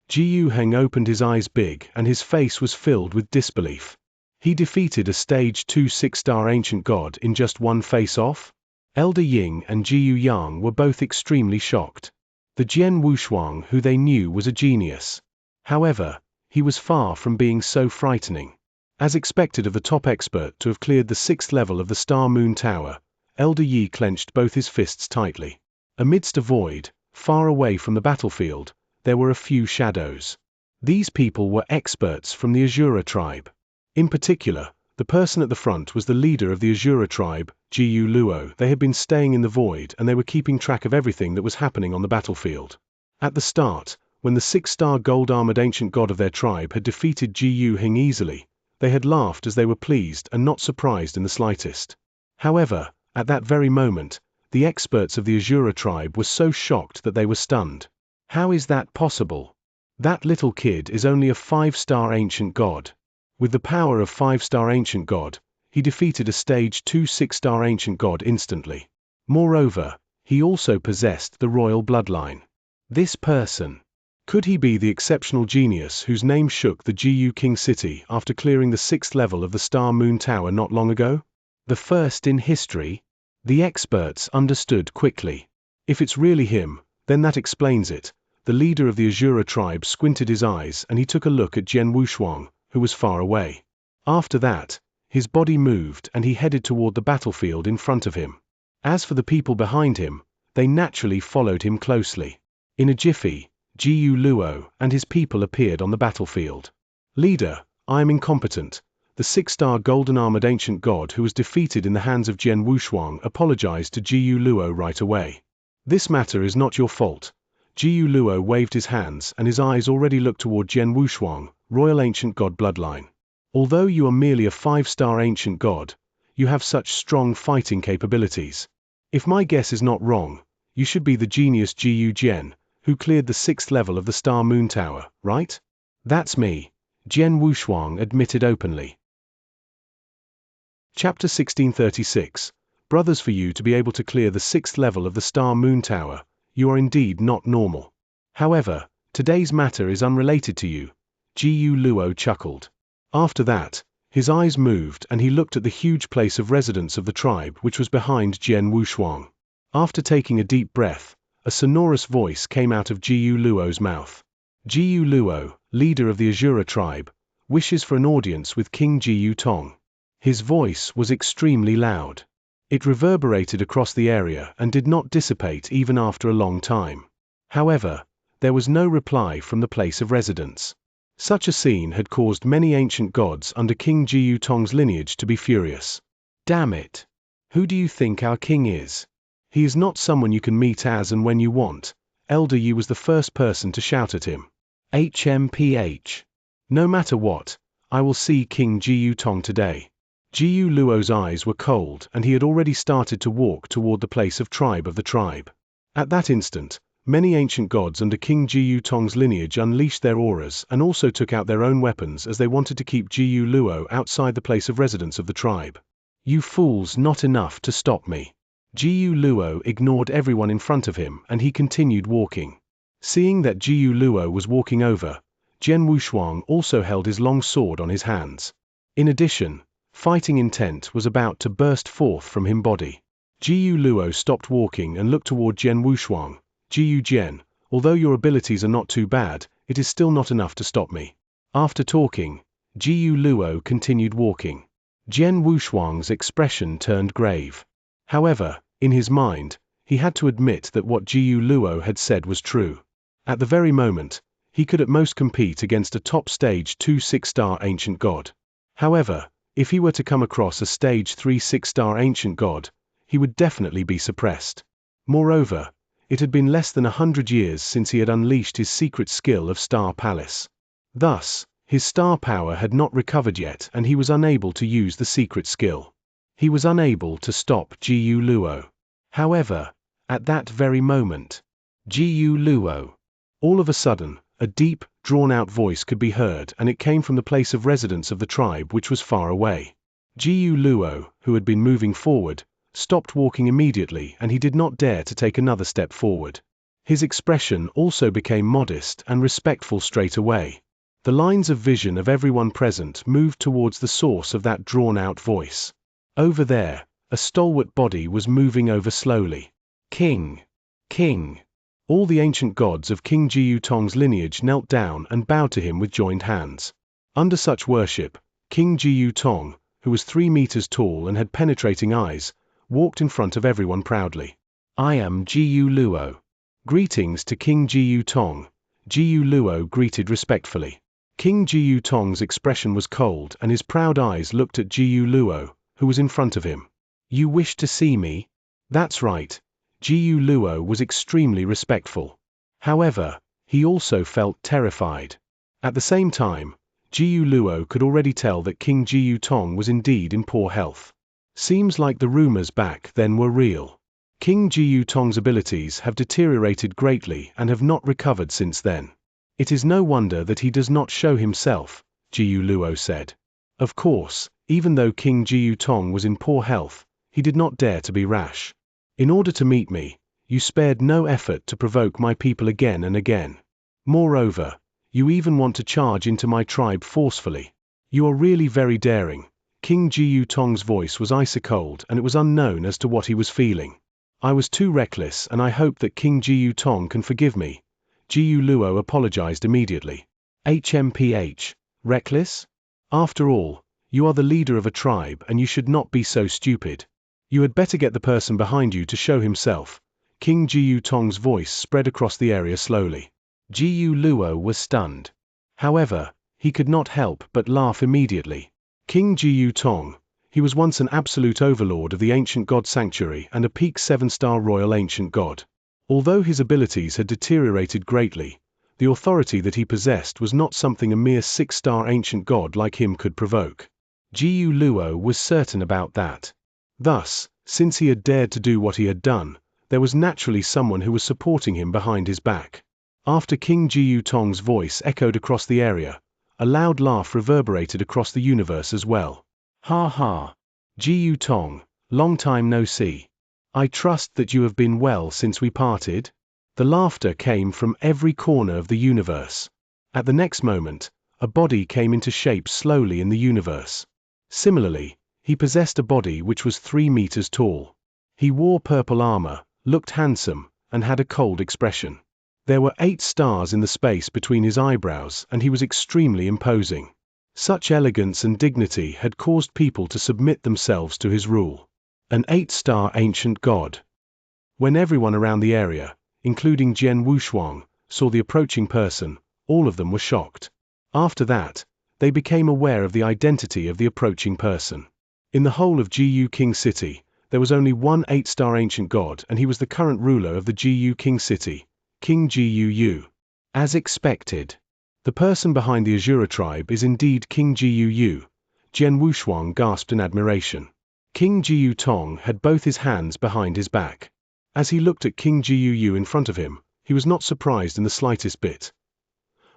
Jiyu Heng opened his eyes big, and his face was filled with disbelief. He defeated a stage 2 6-star ancient god in just one face-off? Elder Ying and Jiyu Yang were both extremely shocked. The Jian Wushuang who they knew was a genius. However, he was far from being so frightening. As expected of the top expert to have cleared the 6th level of the Star Moon Tower, Elder Yi clenched both his fists tightly. Amidst a void, far away from the battlefield, there were a few shadows. These people were experts from the Azura tribe. In particular, the person at the front was the leader of the Azura tribe, Jiyu Luo. They had been staying in the void, and they were keeping track of everything that was happening on the battlefield. At the start, when the 6-star gold-armored ancient god of their tribe had defeated Jiyu Heng easily, they had laughed as they were pleased and not surprised in the slightest. However, at that very moment, the experts of the Azura tribe were so shocked that they were stunned. How is that possible? That little kid is only a 5-star ancient god. With the power of 5-star ancient god, he defeated a stage 2 6-star ancient god instantly. Moreover, he also possessed the royal bloodline. This person. Could he be the exceptional genius whose name shook the Jiyu King city after clearing the 6th level of the Star Moon Tower not long ago? The first in history? The experts understood quickly. If it's really him, then that explains it. The leader of the Azura tribe squinted his eyes and he took a look at Jian Wushuang, who was far away. After that, His body moved and he headed toward the battlefield in front of him. As for the people behind him, they naturally followed him closely. In a jiffy, Jiyu Luo and his people appeared on the battlefield. Leader, I am incompetent. The 6-star golden-armored ancient god who was defeated in the hands of Jian Wushuang apologized to Jiyu Luo right away. This matter is not your fault. Jiyu Luo waved his hands and his eyes already looked toward Jian Wushuang, royal ancient god bloodline. Although you are merely a 5-star ancient god, you have such strong fighting capabilities. If my guess is not wrong, you should be the genius Jiyu Jian, who cleared the 6th level of the Star Moon Tower, right? That's me, Jian Wushuang admitted openly. Chapter 1636. Brothers, for you to be able to clear the 6th level of the Star Moon Tower, you are indeed not normal. However, today's matter is unrelated to you, Jiyu Luo chuckled. After that, his eyes moved and he looked at the huge place of residence of the tribe which was behind Jian Wushuang. After taking a deep breath, a sonorous voice came out of Jiyu Luo's mouth. Jiyu Luo, leader of the Azura tribe, wishes for an audience with King Jiyu Tong. His voice was extremely loud. It reverberated across the area and did not dissipate even after a long time. However, there was no reply from the place of residence. Such a scene had caused many ancient gods under King Jiyu Tong's lineage to be furious. Damn it! Who do you think our king is? He is not someone you can meet as and when you want. Elder Yi was the first person to shout at him. HMPH. No matter what, I will see King Jiyu Tong today. Jiyu Luo's eyes were cold and he had already started to walk toward the place of the tribe. At that instant, many ancient gods under King Jiyu Tong's lineage unleashed their auras and also took out their own weapons as they wanted to keep Jiyu Luo outside the place of residence of the tribe. You fools, not enough to stop me. Jiyu Luo ignored everyone in front of him and he continued walking. Seeing that Jiyu Luo was walking over, Jian Wushuang also held his long sword on his hands. In addition, fighting intent was about to burst forth from his body. Jiyu Luo stopped walking and looked toward Jian Wushuang. Jiyu Jian, although your abilities are not too bad, it is still not enough to stop me. After talking, Jiyu Luo continued walking. Jian Wushuang's expression turned grave. However, in his mind, he had to admit that what Jiyu Luo had said was true. At the very moment, he could at most compete against a top stage 2 6-star ancient god. However, if he were to come across a stage 3 6-star ancient god, he would definitely be suppressed. Moreover, it had been less than 100 years since he had unleashed his secret skill of Star Palace. Thus, his star power had not recovered yet and he was unable to use the secret skill. He was unable to stop Jiyu Luo. However, at that very moment, Jiyu Luo. All of a sudden, a deep, drawn-out voice could be heard and it came from the place of residence of the tribe which was far away. Jiyu Luo, who had been moving forward, stopped walking immediately and he did not dare to take another step forward. His expression also became modest and respectful straight away. The lines of vision of everyone present moved towards the source of that drawn-out voice. Over there, a stalwart body was moving over slowly. King! King! All the ancient gods of King Jiyu Tong's lineage knelt down and bowed to him with joined hands. Under such worship, King Jiyu Tong, who was 3 meters tall and had penetrating eyes, walked in front of everyone proudly. I am Jiyu Luo. Greetings to King Jiyu Tong. Jiyu Luo greeted respectfully. King Jiyu Tong's expression was cold and his proud eyes looked at Jiyu Luo, who was in front of him. You wish to see me? That's right. Jiyu Luo was extremely respectful. However, he also felt terrified. At the same time, Jiyu Luo could already tell that King Jiyu Tong was indeed in poor health. Seems like the rumors back then were real. King Jiyu Tong's abilities have deteriorated greatly and have not recovered since then. It is no wonder that he does not show himself, Jiyu Luo said. Of course, even though King Jiyu Tong was in poor health, he did not dare to be rash. In order to meet me, you spared no effort to provoke my people again and again. Moreover, you even want to charge into my tribe forcefully. You are really very daring. King Jiyu Tong's voice was icy cold and it was unknown as to what he was feeling. I was too reckless and I hope that King Jiyu Tong can forgive me. Jiyu Luo apologized immediately. HMPH. Reckless? After all, You are the leader of a tribe and you should not be so stupid. You had better get the person behind you to show himself. King Jiyu Tong's voice spread across the area slowly. Jiyu Luo was stunned. However, he could not help but laugh immediately. King Jiyu Tong, he was once an absolute overlord of the ancient god sanctuary and a peak 7-star royal ancient god. Although his abilities had deteriorated greatly, the authority that he possessed was not something a mere 6-star ancient god like him could provoke. Jiyu Luo was certain about that. Thus, since he had dared to do what he had done, there was naturally someone who was supporting him behind his back. After King Jiyu Tong's voice echoed across the area, a loud laugh reverberated across the universe as well. Ha ha! Jiyu Tong, long time no see. I trust that you have been well since we parted? The laughter came from every corner of the universe. At the next moment, a body came into shape slowly in the universe. Similarly, he possessed a body which was 3 meters tall. He wore purple armor, looked handsome, and had a cold expression. There were 8 stars in the space between his eyebrows and he was extremely imposing. Such elegance and dignity had caused people to submit themselves to his rule. An 8-star ancient god. When everyone around the area, including Jian Wushuang, saw the approaching person, all of them were shocked. After that, they became aware of the identity of the approaching person. In the whole of Jiyu King City, there was only one 8-star ancient god and he was the current ruler of the Jiyu King City, King Jiyu Yu. As expected. The person behind the Azura tribe is indeed King Jiyu Yu. Jian Wushuang gasped in admiration. King Jiyu Tong had both his hands behind his back. As he looked at King Jiyu Yu in front of him, he was not surprised in the slightest bit.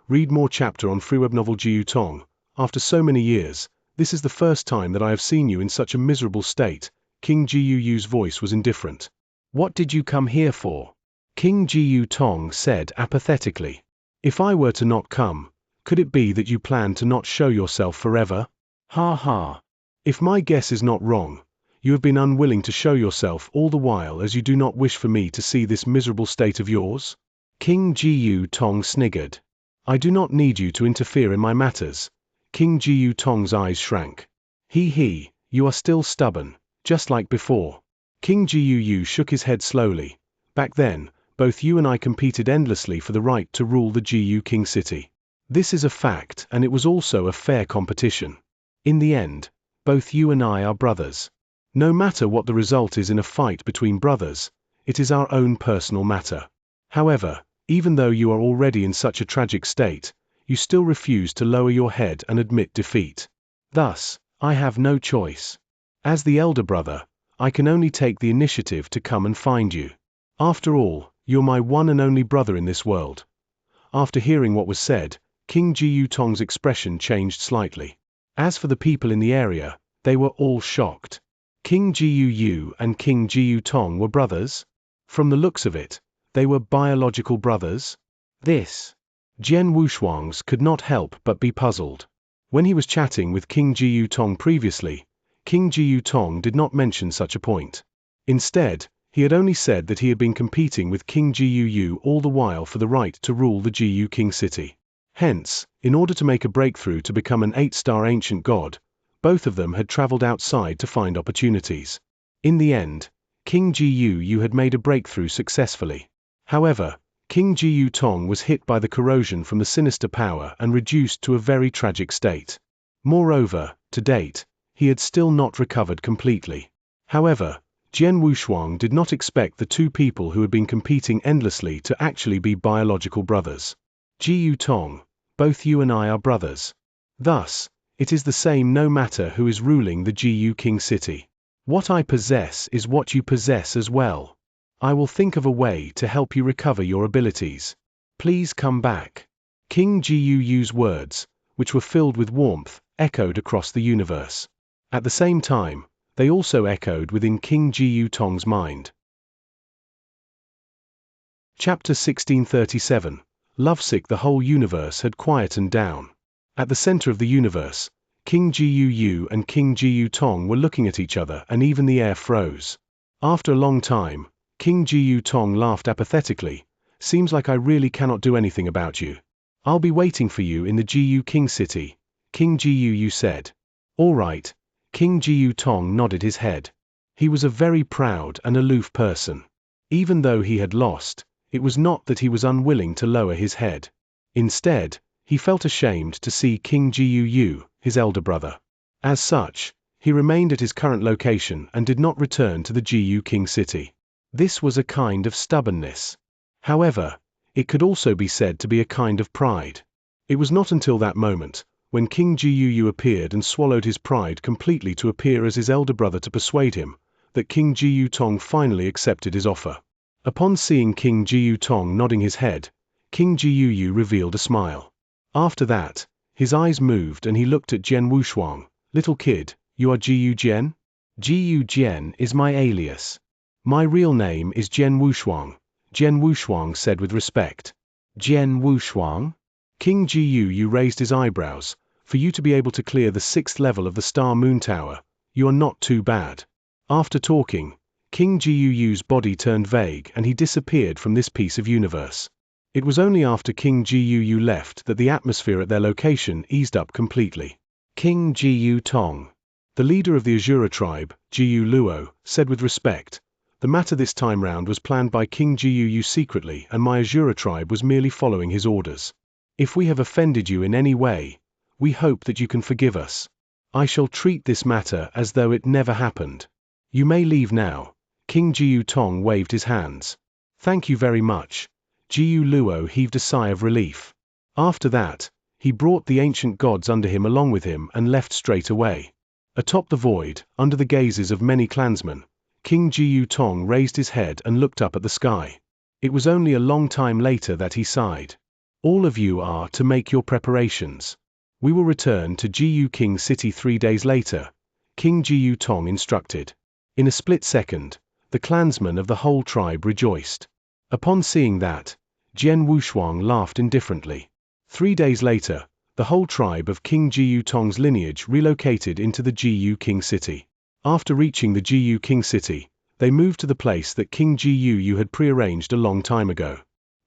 Read more chapter on free web novel Jiyu Tong. After so many years, this is the first time that I have seen you in such a miserable state. King Jiyu Yu's voice was indifferent. What did you come here for? King Jiyu Tong said apathetically. If I were to not come, could it be that you plan to not show yourself forever? Ha ha. If my guess is not wrong, you have been unwilling to show yourself all the while as you do not wish for me to see this miserable state of yours? King Jiyu Tong sniggered. I do not need you to interfere in my matters. King Jiyu Tong's eyes shrank. He, you are still stubborn, just like before. King Jiyu Yu shook his head slowly. Back then, both you and I competed endlessly for the right to rule the Jiyu King City. This is a fact and it was also a fair competition. In the end, both you and I are brothers. No matter what the result is in a fight between brothers, it is our own personal matter. However, even though you are already in such a tragic state, you still refuse to lower your head and admit defeat. Thus, I have no choice. As the elder brother, I can only take the initiative to come and find you. After all, you're my one and only brother in this world. After hearing what was said, King Jiyu Tong's expression changed slightly. As for the people in the area, they were all shocked. King Jiyu Yu and King Jiyu Tong were brothers? From the looks of it, they were biological brothers? Jian Wushuang's could not help but be puzzled. When he was chatting with King Jiyu Tong previously, King Jiyu Tong did not mention such a point. Instead, he had only said that he had been competing with King Jiyu Yu all the while for the right to rule the Jiyu King City. Hence, in order to make a breakthrough to become an 8-star ancient god, both of them had traveled outside to find opportunities. In the end, King Jiyu Yu had made a breakthrough successfully. However, King Jiyu Tong was hit by the corrosion from the sinister power and reduced to a very tragic state. Moreover, to date, he had still not recovered completely. However, Jian Wushuang did not expect the two people who had been competing endlessly to actually be biological brothers. Jiyu Tong, both you and I are brothers. Thus, it is the same no matter who is ruling the Jiyu King City. What I possess is what you possess as well. I will think of a way to help you recover your abilities. Please come back. King Jiyu Yu's words, which were filled with warmth, echoed across the universe. At the same time, they also echoed within King Jiyu Tong's mind. Chapter 1637. Lovesick. The whole universe had quietened down. At the center of the universe, King Jiyu Yu and King Jiyu Tong were looking at each other and even the air froze. After a long time, King Jiyu Tong laughed apathetically. Seems like I really cannot do anything about you. I'll be waiting for you in the Jiyu King City, King Jiyu Yu said. All right. King Jiu Tong nodded his head. He was a very proud and aloof person. Even though he had lost, it was not that he was unwilling to lower his head. Instead, he felt ashamed to see King Jiu, his elder brother. As such, he remained at his current location and did not return to the Jiu King city. This was a kind of stubbornness. However, it could also be said to be a kind of pride. It was not until that moment, when King Jiu appeared and swallowed his pride completely to appear as his elder brother to persuade him, that King Jiu Tong finally accepted his offer. Upon seeing King Jiu Tong nodding his head, King Jiu revealed a smile. After that, his eyes moved and he looked at Jian Wushuang. Little kid, you are Jiu Jian? Jiu Jian is my alias. My real name is Jian Wushuang, Jian Wushuang said with respect. Jian Wushuang? King Jiu raised his eyebrows. For you to be able to clear the 6th level of the Star Moon Tower, you are not too bad. After talking, King Jiu's body turned vague and he disappeared from this piece of universe. It was only after King Jiu left that the atmosphere at their location eased up completely. King Jiu Tong, the leader of the Azura tribe, Jiu Luo, said with respect, the matter this time round was planned by King Jiu secretly and my Azura tribe was merely following his orders. If we have offended you in any way, we hope that you can forgive us. I shall treat this matter as though it never happened. You may leave now. King Jiu Tong waved his hands. Thank you very much. Jiu Luo heaved a sigh of relief. After that, he brought the ancient gods under him along with him and left straight away. Atop the void, under the gazes of many clansmen, King Jiu Tong raised his head and looked up at the sky. It was only a long time later that he sighed. All of you are to make your preparations. We will return to Jiu King City 3 days later, King Jiu Tong instructed. In a split second, the clansmen of the whole tribe rejoiced. Upon seeing that, Jian Wushuang laughed indifferently. 3 days later, the whole tribe of King Jiu Tong's lineage relocated into the Jiu King City. After reaching the Jiu King City, they moved to the place that King Jiu had prearranged a long time ago.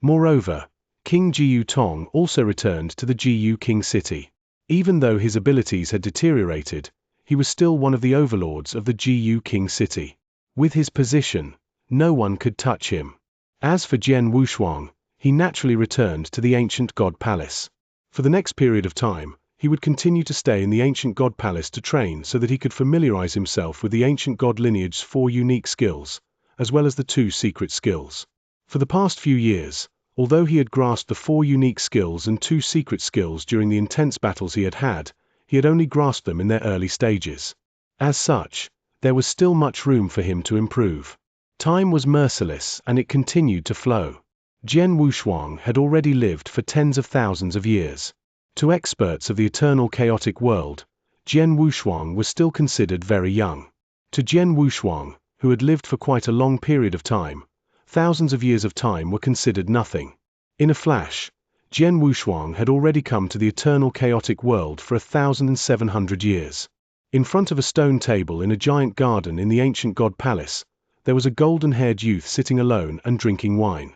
Moreover, King Jiu Tong also returned to the Jiu King City. Even though his abilities had deteriorated, he was still one of the overlords of the Jiu King City. With his position, no one could touch him. As for Jian Wushuang, he naturally returned to the ancient god palace. For the next period of time, he would continue to stay in the ancient god palace to train so that he could familiarize himself with the ancient god lineage's 4 unique skills, as well as the 2 secret skills. For the past few years, although he had grasped the 4 unique skills and 2 secret skills during the intense battles he had only grasped them in their early stages. As such, there was still much room for him to improve. Time was merciless and it continued to flow. Jian Wushuang had already lived for tens of thousands of years. To experts of the eternal chaotic world, Jian Wushuang was still considered very young. To Jian Wushuang, who had lived for quite a long period of time, thousands of years of time were considered nothing. In a flash, Jian Wushuang had already come to the eternal chaotic world for 1,700 years. In front of a stone table in a giant garden in the ancient god palace, there was a golden-haired youth sitting alone and drinking wine.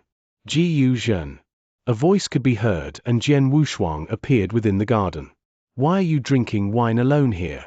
Jiu Zhen. A voice could be heard and Jian Wushuang appeared within the garden. Why are you drinking wine alone here?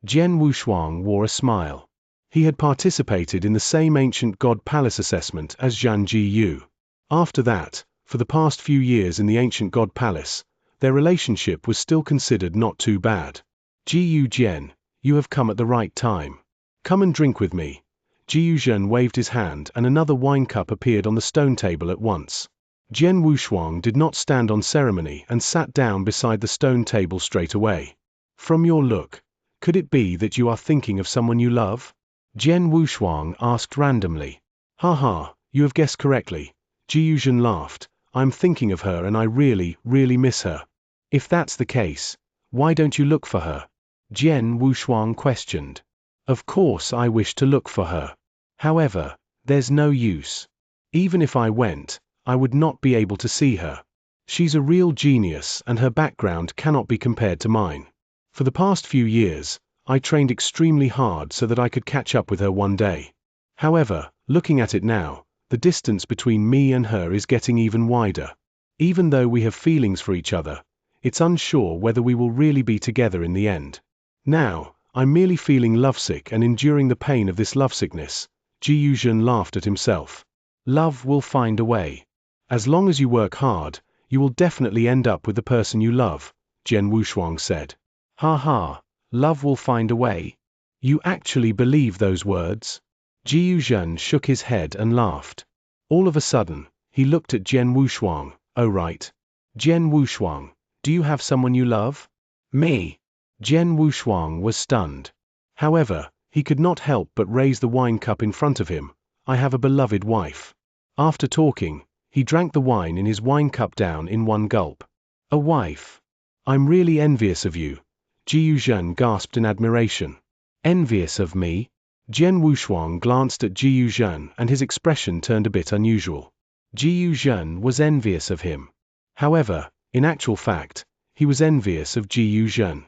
Jian Wushuang wore a smile. He had participated in the same ancient god palace assessment as Zhang Jiu. After that, for the past few years in the ancient god palace, their relationship was still considered not too bad. Jiu Jian, you have come at the right time. Come and drink with me. Jiu Zhen waved his hand and another wine cup appeared on the stone table at once. Jian Wushuang did not stand on ceremony and sat down beside the stone table straight away. From your look, could it be that you are thinking of someone you love? Jian Wushuang asked randomly. Haha, you have guessed correctly. Jiu Zhen laughed. I'm thinking of her and I really, really miss her. If that's the case, why don't you look for her? Jian Wushuang questioned. Of course I wish to look for her. However, there's no use. Even if I went, I would not be able to see her. She's a real genius and her background cannot be compared to mine. For the past few years, I trained extremely hard so that I could catch up with her one day. However, looking at it now, the distance between me and her is getting even wider. Even though we have feelings for each other, it's unsure whether we will really be together in the end. Now, I'm merely feeling lovesick and enduring the pain of this lovesickness. Ji Yuzhen laughed at himself. Love will find a way. As long as you work hard, you will definitely end up with the person you love, Jian Wushuang said. Ha ha, love will find a way. You actually believe those words? Ji Yuzhen shook his head and laughed. All of a sudden, he looked at Jian Wushuang. Oh right. Jian Wushuang, do you have someone you love? Me. Jian Wushuang was stunned. However, he could not help but raise the wine cup in front of him. I have a beloved wife. After talking, he drank the wine in his wine cup down in one gulp. A wife. I'm really envious of you. Ji Yuzhen gasped in admiration. Envious of me? Jian Wushuang glanced at Ji Yuzhen and his expression turned a bit unusual. Ji Yuzhen was envious of him. However, in actual fact, he was envious of Ji Yuzhen.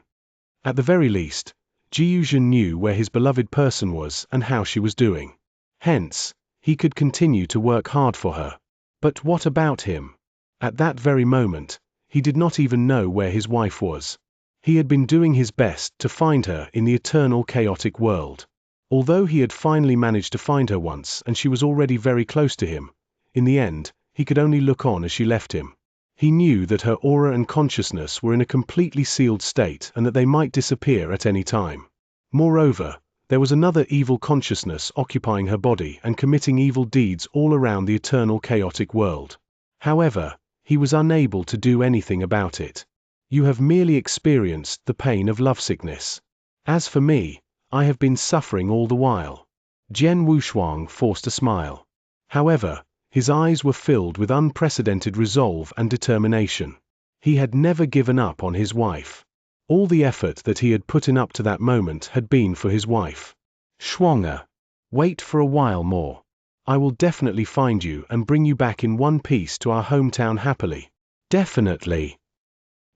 At the very least, Ji Yuzhen knew where his beloved person was and how she was doing. Hence, he could continue to work hard for her. But what about him? At that very moment, he did not even know where his wife was. He had been doing his best to find her in the eternal chaotic world. Although he had finally managed to find her once and she was already very close to him, in the end, he could only look on as she left him. He knew that her aura and consciousness were in a completely sealed state and that they might disappear at any time. Moreover, there was another evil consciousness occupying her body and committing evil deeds all around the eternal chaotic world. However, he was unable to do anything about it. You have merely experienced the pain of lovesickness. As for me, I have been suffering all the while. Jian Wushuang forced a smile. However, his eyes were filled with unprecedented resolve and determination. He had never given up on his wife. All the effort that he had put in up to that moment had been for his wife. Shuang'er, wait for a while more. I will definitely find you and bring you back in one piece to our hometown happily. Definitely.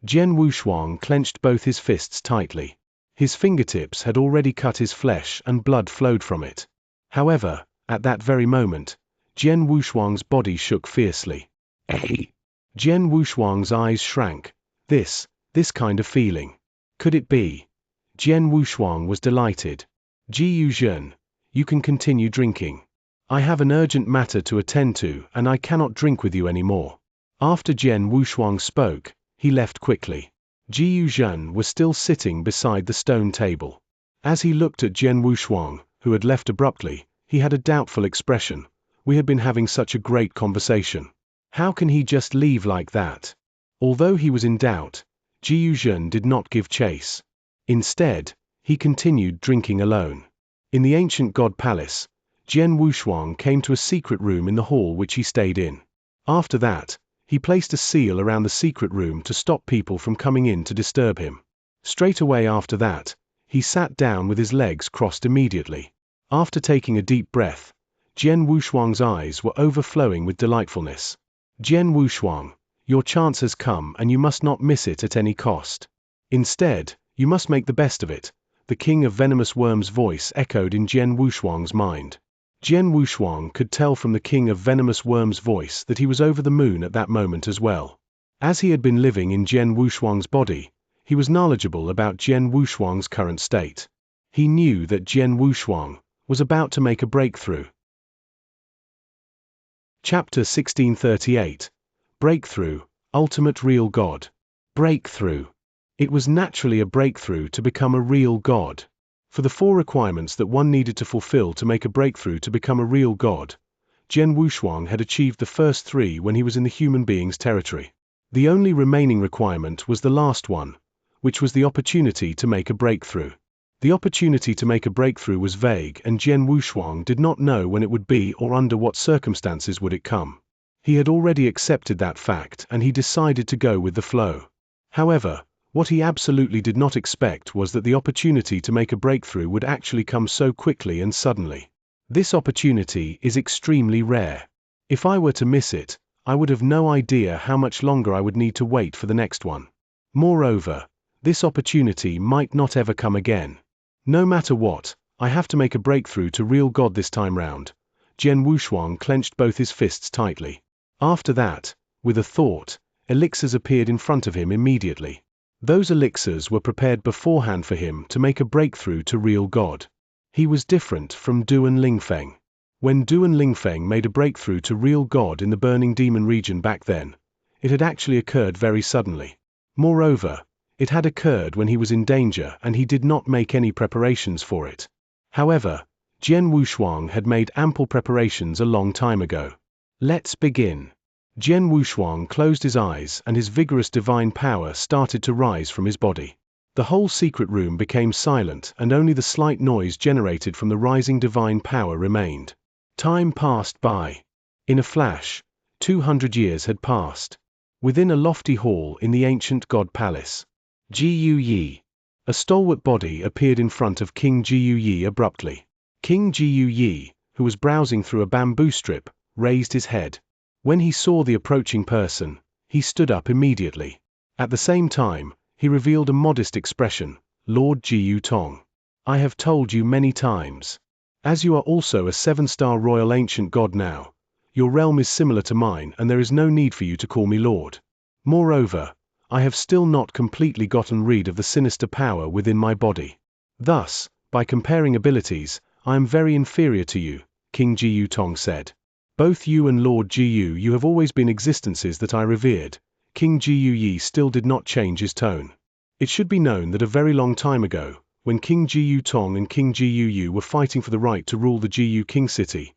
Jian Wushuang clenched both his fists tightly. His fingertips had already cut his flesh and blood flowed from it. However, at that very moment, Jian Wushuang's body shook fiercely. Jian Wushuang's eyes shrank. This kind of feeling. Could it be? Jian Wushuang was delighted. Ji Yuzhen, you can continue drinking. I have an urgent matter to attend to and I cannot drink with you anymore. After Jian Wushuang spoke, he left quickly. Ji Yuzhen was still sitting beside the stone table. As he looked at Jian Wushuang, who had left abruptly, he had a doubtful expression. We had been having such a great conversation. How can he just leave like that? Although he was in doubt, Ji Yuzhen did not give chase. Instead, he continued drinking alone. In the ancient god palace, Jian Wushuang came to a secret room in the hall which he stayed in. After that, he placed a seal around the secret room to stop people from coming in to disturb him. Straight away after that, he sat down with his legs crossed immediately. After taking a deep breath, Jian Wushuang's eyes were overflowing with delightfulness. Jian Wushuang, your chance has come and you must not miss it at any cost. Instead, you must make the best of it. The king of venomous worms' voice echoed in Jian Wushuang's mind. Jian Wushuang could tell from the king of venomous worms' voice that he was over the moon at that moment as well. As he had been living in Jian Wushuang's body, he was knowledgeable about Jian Wushuang's current state. He knew that Jian Wushuang was about to make a breakthrough. Chapter 1638. Breakthrough, Ultimate Real God. Breakthrough. It was naturally a breakthrough to become a real god. For the 4 requirements that one needed to fulfill to make a breakthrough to become a real god, Jian Wushuang had achieved the first 3 when he was in the human being's territory. The only remaining requirement was the last one, which was the opportunity to make a breakthrough. The opportunity to make a breakthrough was vague and Jian Wushuang did not know when it would be or under what circumstances would it come. He had already accepted that fact and he decided to go with the flow. However, what he absolutely did not expect was that the opportunity to make a breakthrough would actually come so quickly and suddenly. This opportunity is extremely rare. If I were to miss it, I would have no idea how much longer I would need to wait for the next one. Moreover, this opportunity might not ever come again. No matter what, I have to make a breakthrough to real God this time round. Jian Wushuang clenched both his fists tightly. After that, with a thought, elixirs appeared in front of him immediately. Those elixirs were prepared beforehand for him to make a breakthrough to real God. He was different from Duan Lingfeng. When Duan Lingfeng made a breakthrough to real God in the burning demon region back then, it had actually occurred very suddenly. Moreover, it had occurred when he was in danger and he did not make any preparations for it. However, Jian Wushuang had made ample preparations a long time ago. Let's begin. Jian Wushuang closed his eyes and his vigorous divine power started to rise from his body. The whole secret room became silent and only the slight noise generated from the rising divine power remained. Time passed by. In a flash, 200 years had passed. Within a lofty hall in the ancient God Palace, Jiu Yi, a stalwart body appeared in front of King Jiu Yi abruptly. King Jiu Yi, who was browsing through a bamboo strip, raised his head. When he saw the approaching person, he stood up immediately. At the same time, he revealed a modest expression. Lord Jiu Tong, I have told you many times. As you are also a 7-star royal ancient god now, your realm is similar to mine and there is no need for you to call me Lord. Moreover, I have still not completely gotten rid of the sinister power within my body. Thus, by comparing abilities, I am very inferior to you, King Jiu Tong said. Both you and Lord Jiu, you have always been existences that I revered. King Jiu Yi still did not change his tone. It should be known that a very long time ago, when King Jiu Tong and King Jiu Yu were fighting for the right to rule the Jiu King city,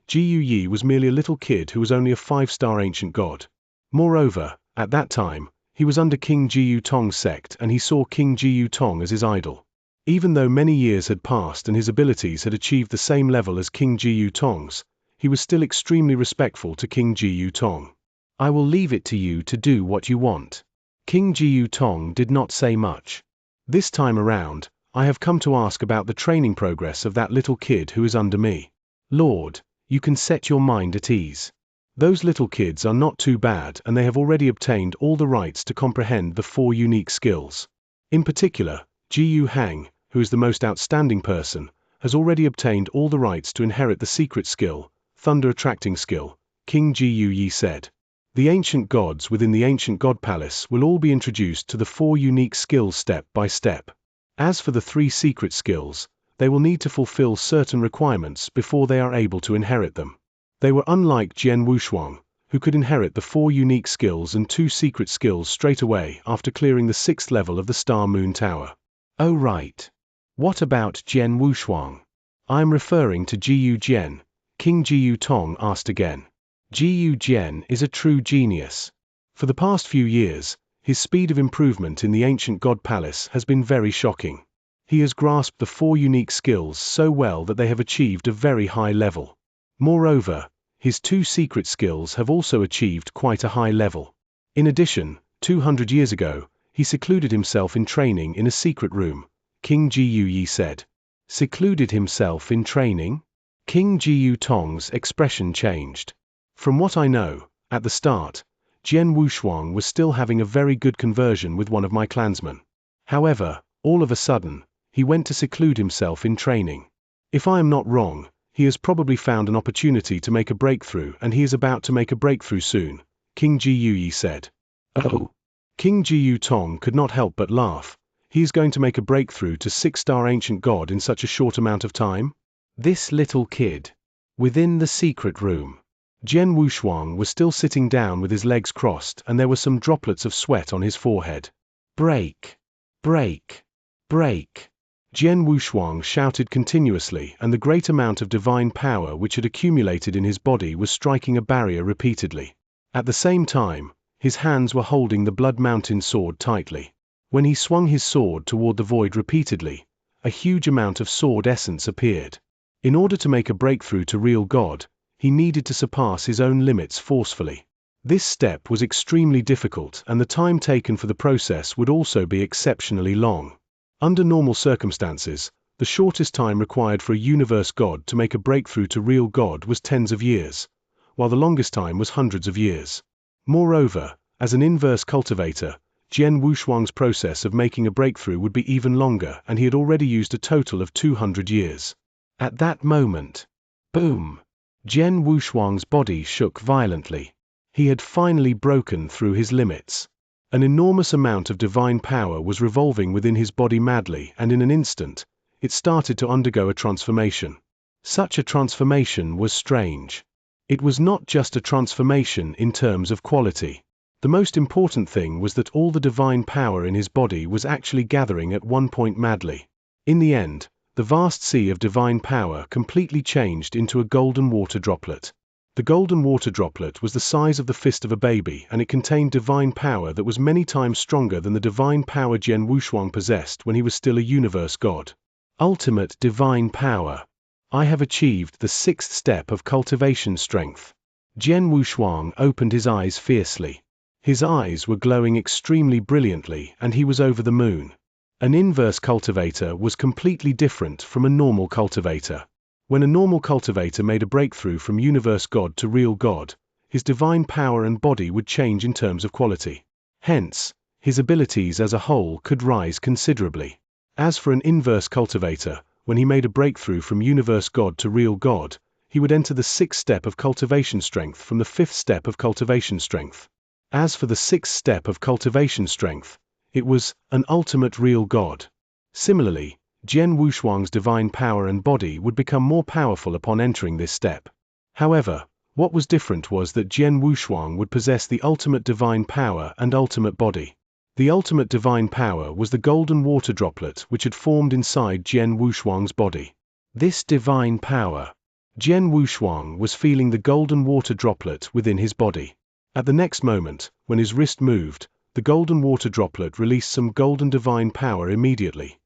Jiu Yi was merely a little kid who was only a 5-star ancient god. Moreover, at that time, he was under King Jiu Tong's sect and he saw King Jiu Tong as his idol. Even though many years had passed and his abilities had achieved the same level as King Jiu Tong's, he was still extremely respectful to King Jiu Tong. I will leave it to you to do what you want. King Jiu Tong did not say much. This time around, I have come to ask about the training progress of that little kid who is under me. Lord, you can set your mind at ease. Those little kids are not too bad and they have already obtained all the rights to comprehend the 4 unique skills. In particular, Jiu Hang, who is the most outstanding person, has already obtained all the rights to inherit the secret skill, thunder attracting skill, King Jiu Yi said. The ancient gods within the ancient god palace will all be introduced to the 4 unique skills step by step. As for the 3 secret skills, they will need to fulfill certain requirements before they are able to inherit them. They were unlike Jian Wushuang, who could inherit the 4 unique skills and 2 secret skills straight away after clearing the 6th level of the Star Moon Tower. Oh right. What about Jian Wushuang? I'm referring to Jiu Jian, King Jiu Tong asked again. Jiu Jian is a true genius. For the past few years, his speed of improvement in the ancient god palace has been very shocking. He has grasped the 4 unique skills so well that they have achieved a very high level. Moreover, his 2 secret skills have also achieved quite a high level. In addition, 200 years ago, he secluded himself in training in a secret room, King Jiu Yi said. Secluded himself in training? King Jiu Tong's expression changed. From what I know, at the start, Jian Wushuang was still having a very good conversion with one of my clansmen. However, all of a sudden, he went to seclude himself in training. If I am not wrong, he has probably found an opportunity to make a breakthrough and he is about to make a breakthrough soon, King Jiu Yi said. Oh. King Jiu Tong could not help but laugh. He is going to make a breakthrough to 6-star ancient god in such a short amount of time? This little kid. Within the secret room, Jian Wushuang was still sitting down with his legs crossed and there were some droplets of sweat on his forehead. Break! Break! Break! Jian Wushuang shouted continuously and the great amount of divine power which had accumulated in his body was striking a barrier repeatedly. At the same time, his hands were holding the Blood Mountain sword tightly. When he swung his sword toward the void repeatedly, a huge amount of sword essence appeared. In order to make a breakthrough to real God, he needed to surpass his own limits forcefully. This step was extremely difficult and the time taken for the process would also be exceptionally long. Under normal circumstances, the shortest time required for a universe god to make a breakthrough to real God was tens of years, while the longest time was hundreds of years. Moreover, as an inverse cultivator, Jian Wushuang's process of making a breakthrough would be even longer and he had already used a total of 200 years. At that moment, boom! Jian Wushuang's body shook violently. He had finally broken through his limits. An enormous amount of divine power was revolving within his body madly, and in an instant, it started to undergo a transformation. Such a transformation was strange. It was not just a transformation in terms of quality. The most important thing was that all the divine power in his body was actually gathering at one point madly. In the end, the vast sea of divine power completely changed into a golden water droplet. The golden water droplet was the size of the fist of a baby, and it contained divine power that was many times stronger than the divine power Jian Wushuang possessed when he was still a universe god. Ultimate divine power. I have achieved the 6th step of cultivation strength. Jian Wushuang opened his eyes fiercely. His eyes were glowing extremely brilliantly, and he was over the moon. An inverse cultivator was completely different from a normal cultivator. When a normal cultivator made a breakthrough from universe god to real god, his divine power and body would change in terms of quality. Hence, his abilities as a whole could rise considerably. As for an inverse cultivator, when he made a breakthrough from universe god to real god, he would enter the 6th step of cultivation strength from the 5th step of cultivation strength. As for the 6th step of cultivation strength, it was an ultimate real god. Similarly, Jian Wushuang's divine power and body would become more powerful upon entering this step. However, what was different was that Jian Wushuang would possess the ultimate divine power and ultimate body. The ultimate divine power was the golden water droplet which had formed inside Jian Wushuang's body. This divine power. Jian Wushuang was feeling the golden water droplet within his body. At the next moment, when his wrist moved, the golden water droplet released some golden divine power immediately.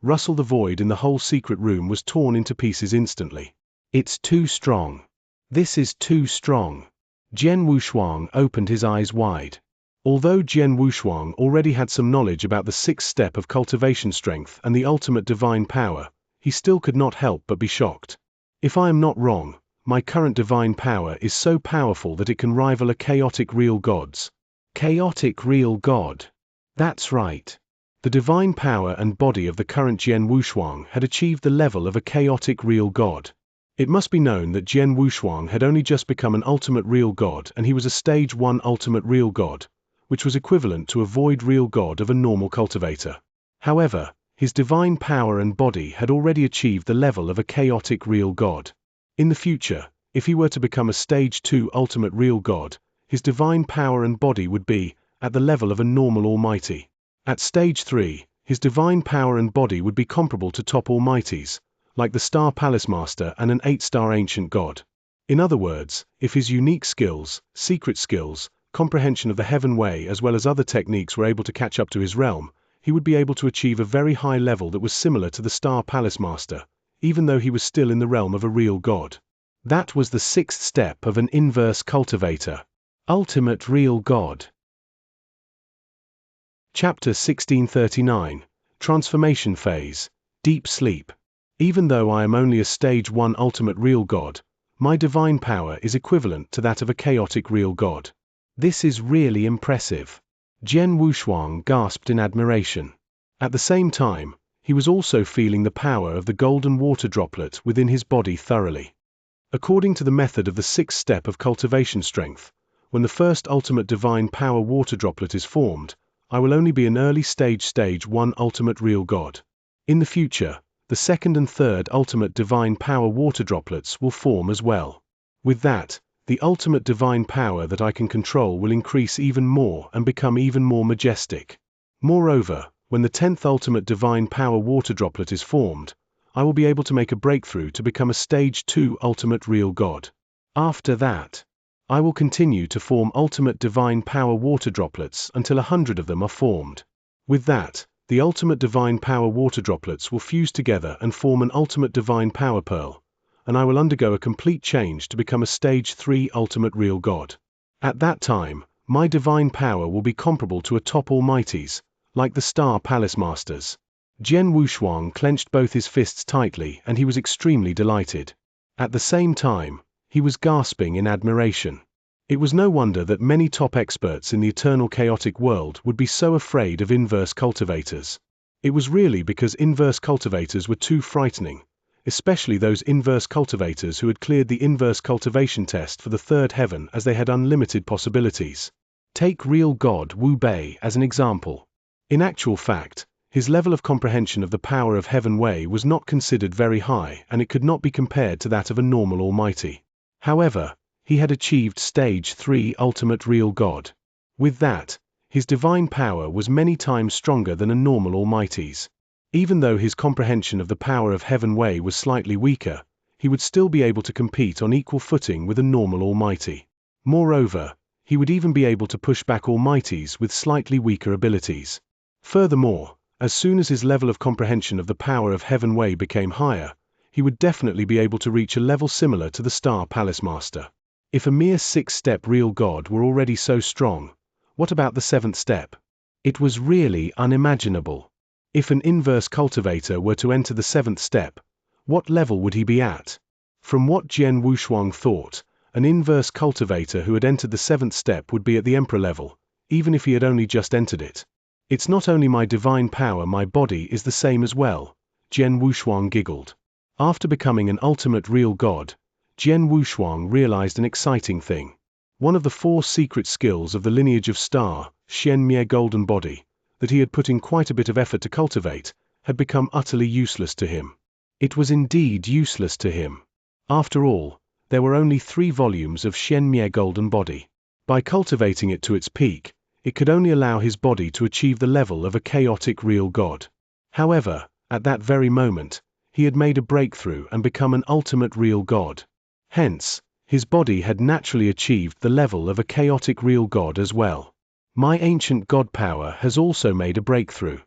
Rustle the void in the whole secret room was torn into pieces instantly. It's too strong. This is too strong. Jian Wushuang opened his eyes wide. Although Jian Wushuang already had some knowledge about the 6th step of cultivation strength and the ultimate divine power, he still could not help but be shocked. If I am not wrong, my current divine power is so powerful that it can rival a chaotic real god's. Chaotic real god. That's right. The divine power and body of the current Jian Wushuang had achieved the level of a chaotic real god. It must be known that Jian Wushuang had only just become an ultimate real god, and he was a stage 1 ultimate real god, which was equivalent to a void real god of a normal cultivator. However, his divine power and body had already achieved the level of a chaotic real god. In the future, if he were to become a stage 2 ultimate real god, his divine power and body would be at the level of a normal almighty. At stage 3, his divine power and body would be comparable to top almighties, like the Star Palace Master and an 8-star ancient god. In other words, if his unique skills, secret skills, comprehension of the heaven way as well as other techniques were able to catch up to his realm, he would be able to achieve a very high level that was similar to the Star Palace Master, even though he was still in the realm of a real god. That was the 6th step of an inverse cultivator. Ultimate real god. Chapter 1639, Transformation Phase, Deep Sleep. Even though I am only a stage 1 ultimate real god, my divine power is equivalent to that of a chaotic real god. This is really impressive. Jian Wushuang gasped in admiration. At the same time, he was also feeling the power of the golden water droplet within his body thoroughly. According to the method of the 6th step of cultivation strength, when the first ultimate divine power water droplet is formed, I will only be an early stage 1 ultimate real god. In the future, the 2nd and 3rd ultimate divine power water droplets will form as well. With that, the ultimate divine power that I can control will increase even more and become even more majestic. Moreover, when the 10th ultimate divine power water droplet is formed, I will be able to make a breakthrough to become a stage 2 ultimate real god. After that, I will continue to form ultimate divine power water droplets until 100 of them are formed. With that, the ultimate divine power water droplets will fuse together and form an ultimate divine power pearl, and I will undergo a complete change to become a stage 3 ultimate real god. At that time, my divine power will be comparable to a top almighties, like the Star Palace Masters. Jian Wushuang clenched both his fists tightly and he was extremely delighted. At the same time, he was gasping in admiration. It was no wonder that many top experts in the eternal chaotic world would be so afraid of inverse cultivators. It was really because inverse cultivators were too frightening, especially those inverse cultivators who had cleared the inverse cultivation test for the 3rd heaven, as they had unlimited possibilities. Take real God Wu Bei as an example. In actual fact, his level of comprehension of the power of Heaven Wei was not considered very high, and it could not be compared to that of a normal almighty. However, he had achieved stage 3 ultimate real God. With that, his divine power was many times stronger than a normal almighty's. Even though his comprehension of the power of Heaven Wei was slightly weaker, he would still be able to compete on equal footing with a normal almighty. Moreover, he would even be able to push back almighties with slightly weaker abilities. Furthermore, as soon as his level of comprehension of the power of Heaven Wei became higher, he would definitely be able to reach a level similar to the Star Palace Master. If a mere 6-step real God were already so strong, what about the 7th step? It was really unimaginable. If an inverse cultivator were to enter the 7th step, what level would he be at? From what Jian Wushuang thought, an inverse cultivator who had entered the 7th step would be at the Emperor level, even if he had only just entered it. It's not only my divine power, my body is the same as well, Jian Wushuang giggled. After becoming an ultimate real God, Jian Wushuang realized an exciting thing. One of the 4 secret skills of the lineage of Star, Xianxia Golden Body, that he had put in quite a bit of effort to cultivate, had become utterly useless to him. It was indeed useless to him. After all, there were only 3 volumes of Xianxia Golden Body. By cultivating it to its peak, it could only allow his body to achieve the level of a chaotic real God. However, at that very moment, he had made a breakthrough and become an ultimate real God. Hence, his body had naturally achieved the level of a chaotic real God as well. My ancient God power has also made a breakthrough.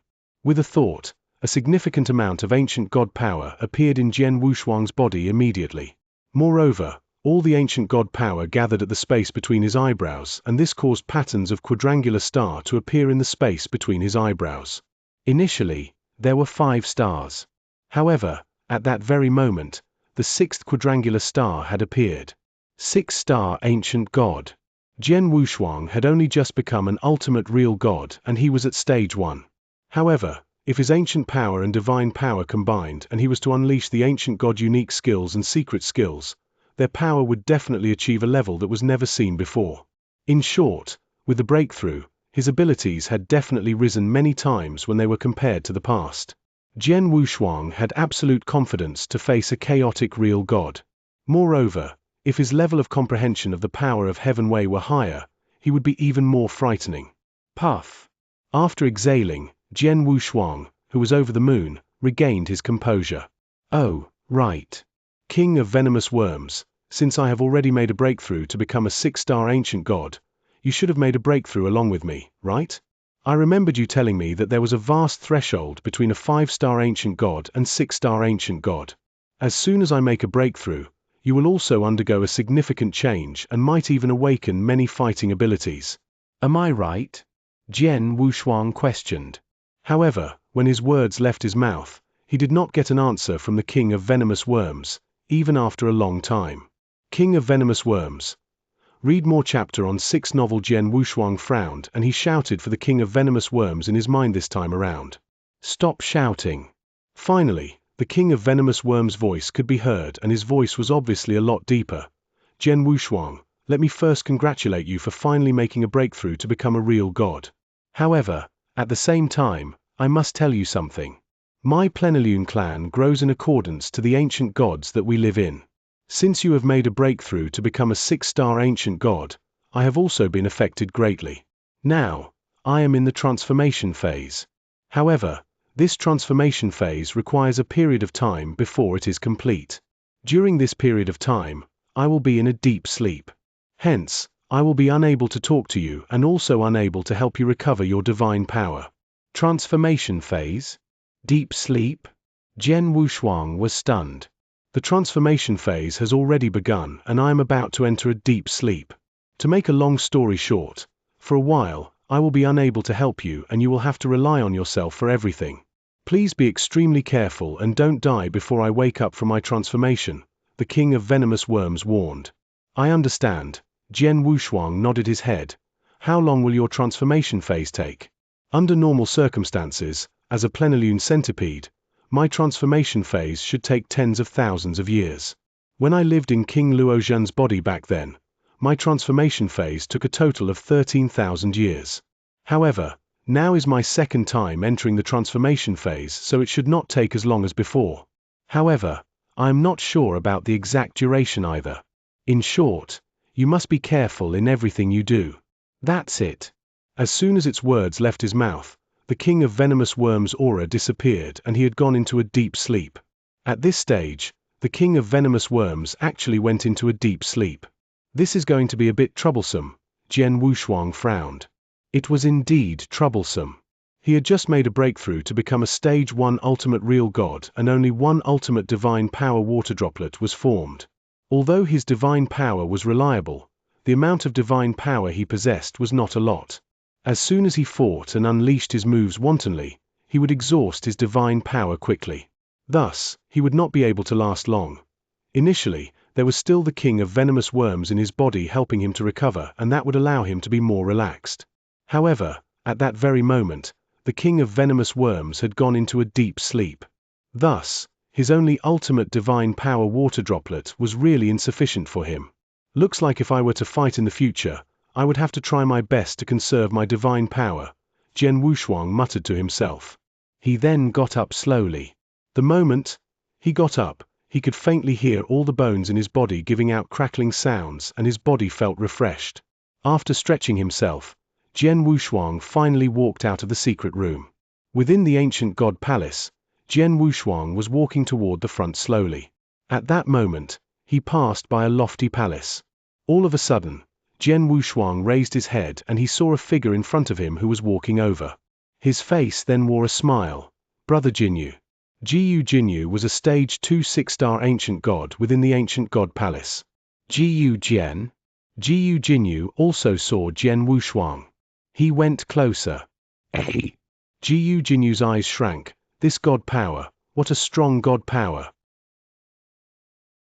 With a thought, a significant amount of ancient God power appeared in Jian Wushuang's body immediately. Moreover, all the ancient God power gathered at the space between his eyebrows, and this caused patterns of quadrangular star to appear in the space between his eyebrows. Initially, there were 5 stars. However, at that very moment, the 6th quadrangular star had appeared. 6-star ancient God. Jian Wushuang had only just become an ultimate real God, and he was at stage 1. However, if his ancient power and divine power combined and he was to unleash the ancient God unique skills and secret skills, their power would definitely achieve a level that was never seen before. In short, with the breakthrough, his abilities had definitely risen many times when they were compared to the past. Jian Wushuang had absolute confidence to face a chaotic real God. Moreover, if his level of comprehension of the power of Heaven Wei were higher, he would be even more frightening. Puff. After exhaling, Jian Wushuang, who was over the moon, regained his composure. Oh, right. King of Venomous Worms, since I have already made a breakthrough to become a 6-star ancient God, you should have made a breakthrough along with me, right? I remembered you telling me that there was a vast threshold between a 5-star ancient God and 6-star ancient God. As soon as I make a breakthrough, you will also undergo a significant change and might even awaken many fighting abilities. Am I right? Jian Wushuang questioned. However, when his words left his mouth, he did not get an answer from the King of Venomous Worms, even after a long time. King of Venomous Worms. Read more chapter on 6 novel. Jian Wushuang frowned and he shouted for the King of Venomous Worms in his mind this time around. Stop shouting. Finally, the King of Venomous Worms' voice could be heard and his voice was obviously a lot deeper. Jian Wushuang, let me first congratulate you for finally making a breakthrough to become a real God. However, at the same time, I must tell you something. My Plenilune clan grows in accordance to the ancient gods that we live in. Since you have made a breakthrough to become a 6-star ancient God, I have also been affected greatly. Now, I am in the transformation phase. However, this transformation phase requires a period of time before it is complete. During this period of time, I will be in a deep sleep. Hence, I will be unable to talk to you and also unable to help you recover your divine power. Transformation phase? Deep sleep? Jian Wushuang was stunned. The transformation phase has already begun and I am about to enter a deep sleep. To make a long story short, for a while, I will be unable to help you and you will have to rely on yourself for everything. Please be extremely careful and don't die before I wake up from my transformation, the King of Venomous Worms warned. I understand. Jian Wushuang nodded his head. How long will your transformation phase take? Under normal circumstances, as a plenilune centipede, my transformation phase should take tens of thousands of years. When I lived in King Luozhen's body back then, My transformation phase took a total of 13,000 years. However, now is my second time entering the transformation phase, so it should not take as long as before. However, I am not sure about the exact duration either. In short, you must be careful in everything you do. That's it. As soon as its words left his mouth, the king of venomous worms' aura disappeared and he had gone into a deep sleep. At this stage, the king of venomous worms actually went into a deep sleep. This is going to be a bit troublesome, Jian Wushuang frowned. It was indeed troublesome. He had just made a breakthrough to become a stage 1 ultimate real god, and only one ultimate divine power water droplet was formed. Although his divine power was reliable, the amount of divine power he possessed was not a lot. As soon as he fought and unleashed his moves wantonly, he would exhaust his divine power quickly. Thus, he would not be able to last long. Initially, there was still the king of venomous worms in his body helping him to recover, and that would allow him to be more relaxed. However, at that very moment, the king of venomous worms had gone into a deep sleep. Thus, his only ultimate divine power water droplet was really insufficient for him. Looks like if I were to fight in the future, I would have to try my best to conserve my divine power, Jian Wushuang muttered to himself. He then got up slowly. The moment he got up, he could faintly hear all the bones in his body giving out crackling sounds, and his body felt refreshed. After stretching himself, Jian Wushuang finally walked out of the secret room. Within the ancient god palace, Jian Wushuang was walking toward the front slowly. At that moment, he passed by a lofty palace. All of a sudden, Jian Wushuang raised his head and he saw a figure in front of him who was walking over. His face then wore a smile. Brother Jinyu. Jinyu was a stage 2 6-star ancient god within the ancient god palace. Jinyu Jinyu also saw Jian Wushuang. He went closer. Hey! Jinyu's eyes shrank. This god power, what a strong god power.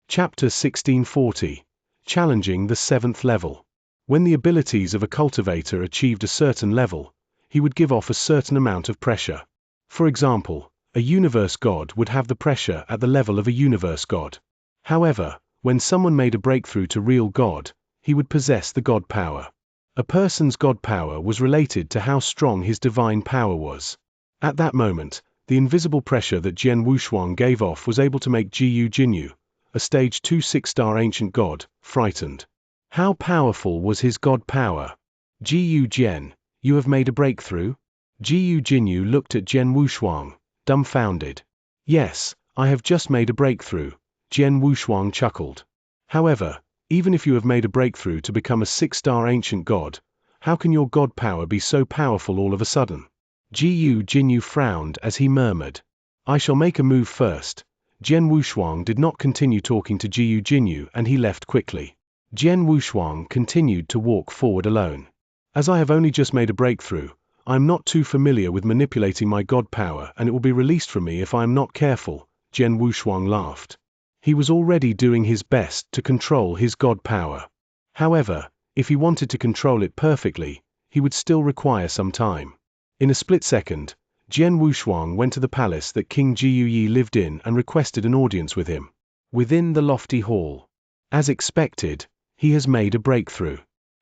Chapter 1640. Challenging the 7th level. When the abilities of a cultivator achieved a certain level, he would give off a certain amount of pressure. For example, a universe god would have the pressure at the level of a universe god. However, when someone made a breakthrough to real god, he would possess the god power. A person's god power was related to how strong his divine power was. At that moment, the invisible pressure that Jian Wushuang gave off was able to make Jinyu, a stage 2 6-star ancient god, frightened. How powerful was his god power? Jian, you have made a breakthrough? Jinyu looked at Jian Wushuang, dumbfounded. Yes, I have just made a breakthrough, Jian Wushuang chuckled. However, even if you have made a breakthrough to become a 6-star ancient god, how can your god power be so powerful all of a sudden? Jinyu frowned as he murmured. I shall make a move first. Jian Wushuang did not continue talking to Jinyu and he left quickly. Jian Wushuang continued to walk forward alone. As I have only just made a breakthrough, I am not too familiar with manipulating my god power and it will be released from me if I am not careful, Jian Wushuang laughed. He was already doing his best to control his god power. However, if he wanted to control it perfectly, he would still require some time. In a split second, Jian Wushuang went to the palace that King Jiyu lived in and requested an audience with him. Within the lofty hall. As expected, he has made a breakthrough.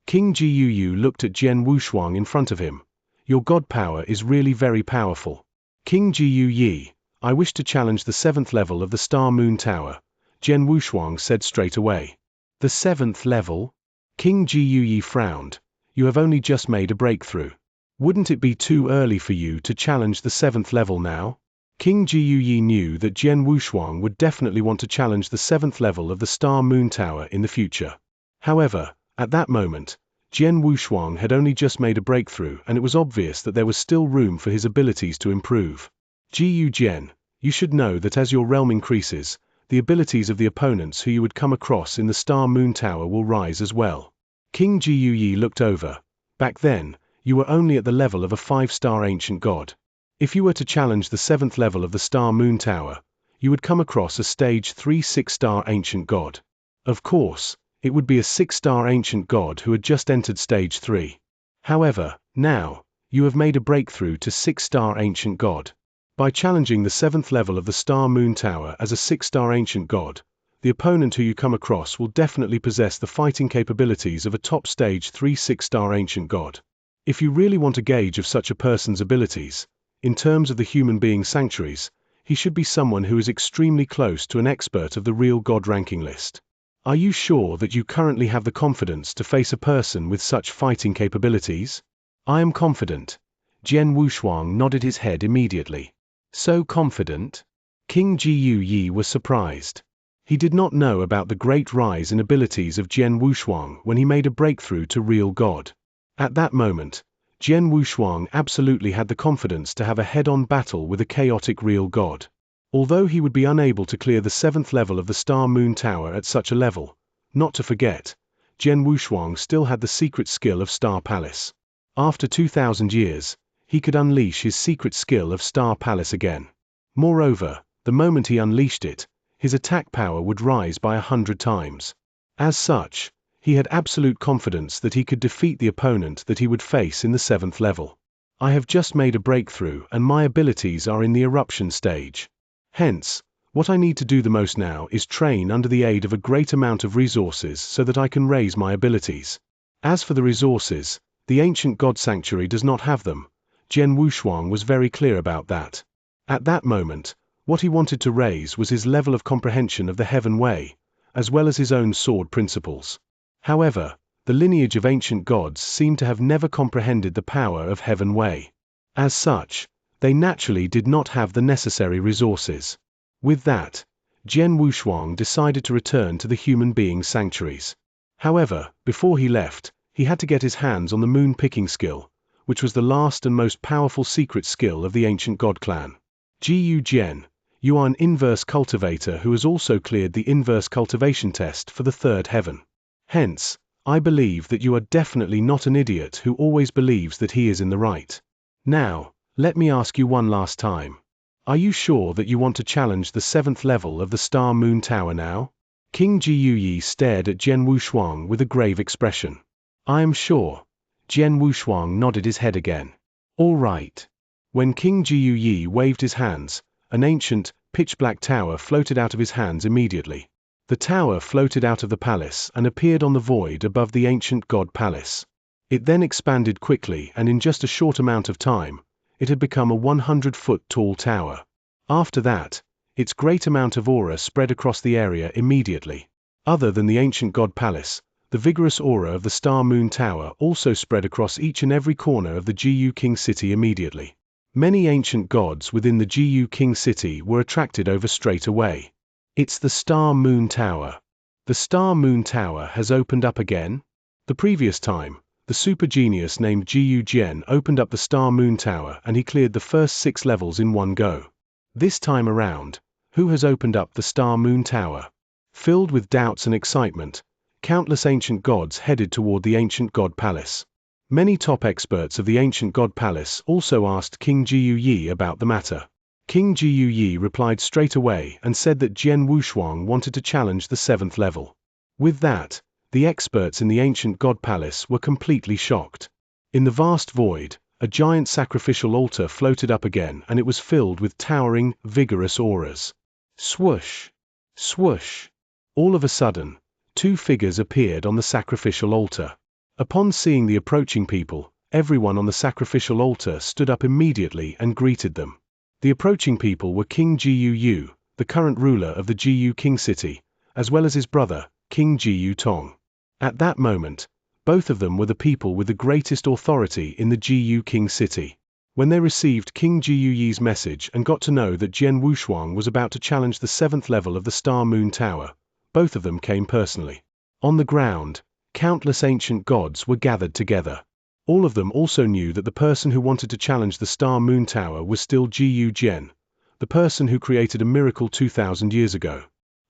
King Jiyu looked at Jian Wushuang in front of him. Your god power is really very powerful. King Jiyu, I wish to challenge the 7th level of the Star Moon Tower, Jian Wushuang said straight away. The 7th level? King Jiyu frowned. You have only just made a breakthrough. Wouldn't it be too early for you to challenge the 7th level now? King Jiyu knew that Jian Wushuang would definitely want to challenge the 7th level of the Star Moon Tower in the future. However, at that moment, Jian Wushuang had only just made a breakthrough and it was obvious that there was still room for his abilities to improve. Jian, you should know that as your realm increases, the abilities of the opponents who you would come across in the Star Moon Tower will rise as well. King Jiyu looked over. Back then, you were only at the level of a 5-star ancient god. If you were to challenge the 7th level of the Star Moon Tower, you would come across a stage 3 6-star ancient god. Of course, it would be a 6-star ancient god who had just entered stage 3. However, now, you have made a breakthrough to 6-star ancient god. By challenging the 7th level of the Star Moon Tower as a 6-star ancient god, the opponent who you come across will definitely possess the fighting capabilities of a top stage 3-6-star ancient god. If you really want a gauge of such a person's abilities, in terms of the human being sanctuaries, he should be someone who is extremely close to an expert of the real god ranking list. Are you sure that you currently have the confidence to face a person with such fighting capabilities? I am confident. Jian Wushuang nodded his head immediately. So confident? King Jiu Yi was surprised. He did not know about the great rise in abilities of Jian Wushuang when he made a breakthrough to real god. At that moment, Jian Wushuang absolutely had the confidence to have a head-on battle with a chaotic real god. Although he would be unable to clear the 7th level of the Star Moon Tower at such a level, not to forget, Jian Wushuang still had the secret skill of Star Palace. After 2,000 years, he could unleash his secret skill of Star Palace again. Moreover, the moment he unleashed it, his attack power would rise by 100 times. As such, he had absolute confidence that he could defeat the opponent that he would face in the 7th level. I have just made a breakthrough and my abilities are in the eruption stage. Hence, what I need to do the most now is train under the aid of a great amount of resources so that I can raise my abilities. As for the resources, the ancient god sanctuary does not have them. Jian Wushuang was very clear about that. At that moment, what he wanted to raise was his level of comprehension of the Heaven Way, as well as his own sword principles. However, the lineage of ancient gods seemed to have never comprehended the power of Heaven Way. As such, they naturally did not have the necessary resources. With that, Jian Wushuang decided to return to the human being sanctuaries. However, before he left, he had to get his hands on the moon picking skill, which was the last and most powerful secret skill of the ancient god clan. Jiu Jian, you are an inverse cultivator who has also cleared the inverse cultivation test for the 3rd heaven. Hence, I believe that you are definitely not an idiot who always believes that he is in the right. Now, let me ask you one last time. Are you sure that you want to challenge the 7th level of the Star Moon Tower now? King Jiu Yi stared at Jian Wushuang with a grave expression. I am sure. Jian Wushuang nodded his head again. All right. When King Jiu Yi waved his hands, an ancient, pitch-black tower floated out of his hands immediately. The tower floated out of the palace and appeared on the void above the ancient god palace. It then expanded quickly and in just a short amount of time, it had become a 100-foot tall tower. After that, its great amount of aura spread across the area immediately. Other than the ancient god palace, the vigorous aura of the Star Moon Tower also spread across each and every corner of the Jiu King City immediately. Many ancient gods within the Jiu King City were attracted over straight away. It's the Star Moon Tower. The Star Moon Tower has opened up again? The previous time, the super genius named Jiu Jian opened up the Star Moon Tower and he cleared the first 6 levels in one go. This time around, who has opened up the Star Moon Tower? Filled with doubts and excitement, countless ancient gods headed toward the ancient god palace. Many top experts of the ancient god palace also asked King Jiu Yi about the matter. King Jiu Yi replied straight away and said that Jian Wushuang wanted to challenge the 7th level. With that, the experts in the ancient god palace were completely shocked. In the vast void, a giant sacrificial altar floated up again and it was filled with towering, vigorous auras. Swoosh! Swoosh! All of a sudden, 2 figures appeared on the sacrificial altar. Upon seeing the approaching people, everyone on the sacrificial altar stood up immediately and greeted them. The approaching people were King Jiu Yu, the current ruler of the Jiu King City, as well as his brother, King Jiu Tong. At that moment, both of them were the people with the greatest authority in the Jiu King City. When they received King Jiu Yi's message and got to know that Jian Wushuang was about to challenge the 7th level of the Star Moon Tower, both of them came personally. On the ground, countless ancient gods were gathered together. All of them also knew that the person who wanted to challenge the Star Moon Tower was still Jiu Jian, the person who created a miracle 2,000 years ago.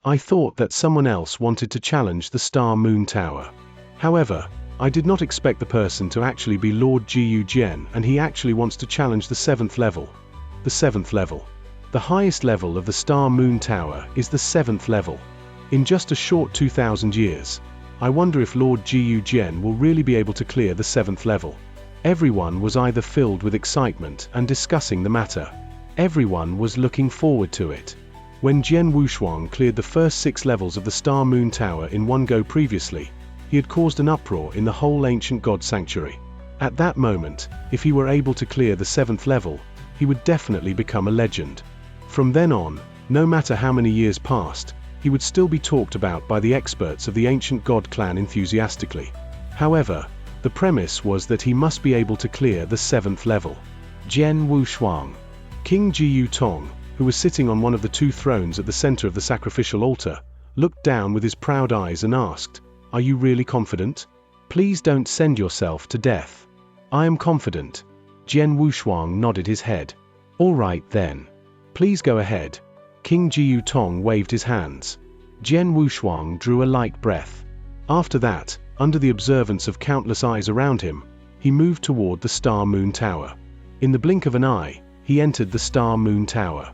I thought that someone else wanted to challenge the Star Moon Tower. However, I did not expect the person to actually be Lord Jiu Jian, and he actually wants to challenge the 7th level. The 7th level. The highest level of the Star Moon Tower is the 7th level. In just a short 2,000 years, I wonder if Lord Jiu Jian will really be able to clear the 7th level. Everyone was either filled with excitement and discussing the matter. Everyone was looking forward to it. When Jian Wushuang cleared the first 6 levels of the Star Moon Tower in one go previously, he had caused an uproar in the whole ancient god sanctuary. At that moment, if he were able to clear the 7th level, he would definitely become a legend. From then on, no matter how many years passed, he would still be talked about by the experts of the ancient god clan enthusiastically. However, the premise was that he must be able to clear the 7th level. Jian Wushuang. King Jiyu Tong, who was sitting on one of the 2 thrones at the center of the sacrificial altar, looked down with his proud eyes and asked, "Are you really confident? Please don't send yourself to death." "I am confident." Jian Wushuang nodded his head. "All right then. Please go ahead." King Jiyu Tong waved his hands. Jian Wushuang drew a light breath. After that, under the observance of countless eyes around him, he moved toward the Star Moon Tower. In the blink of an eye, he entered the Star Moon Tower.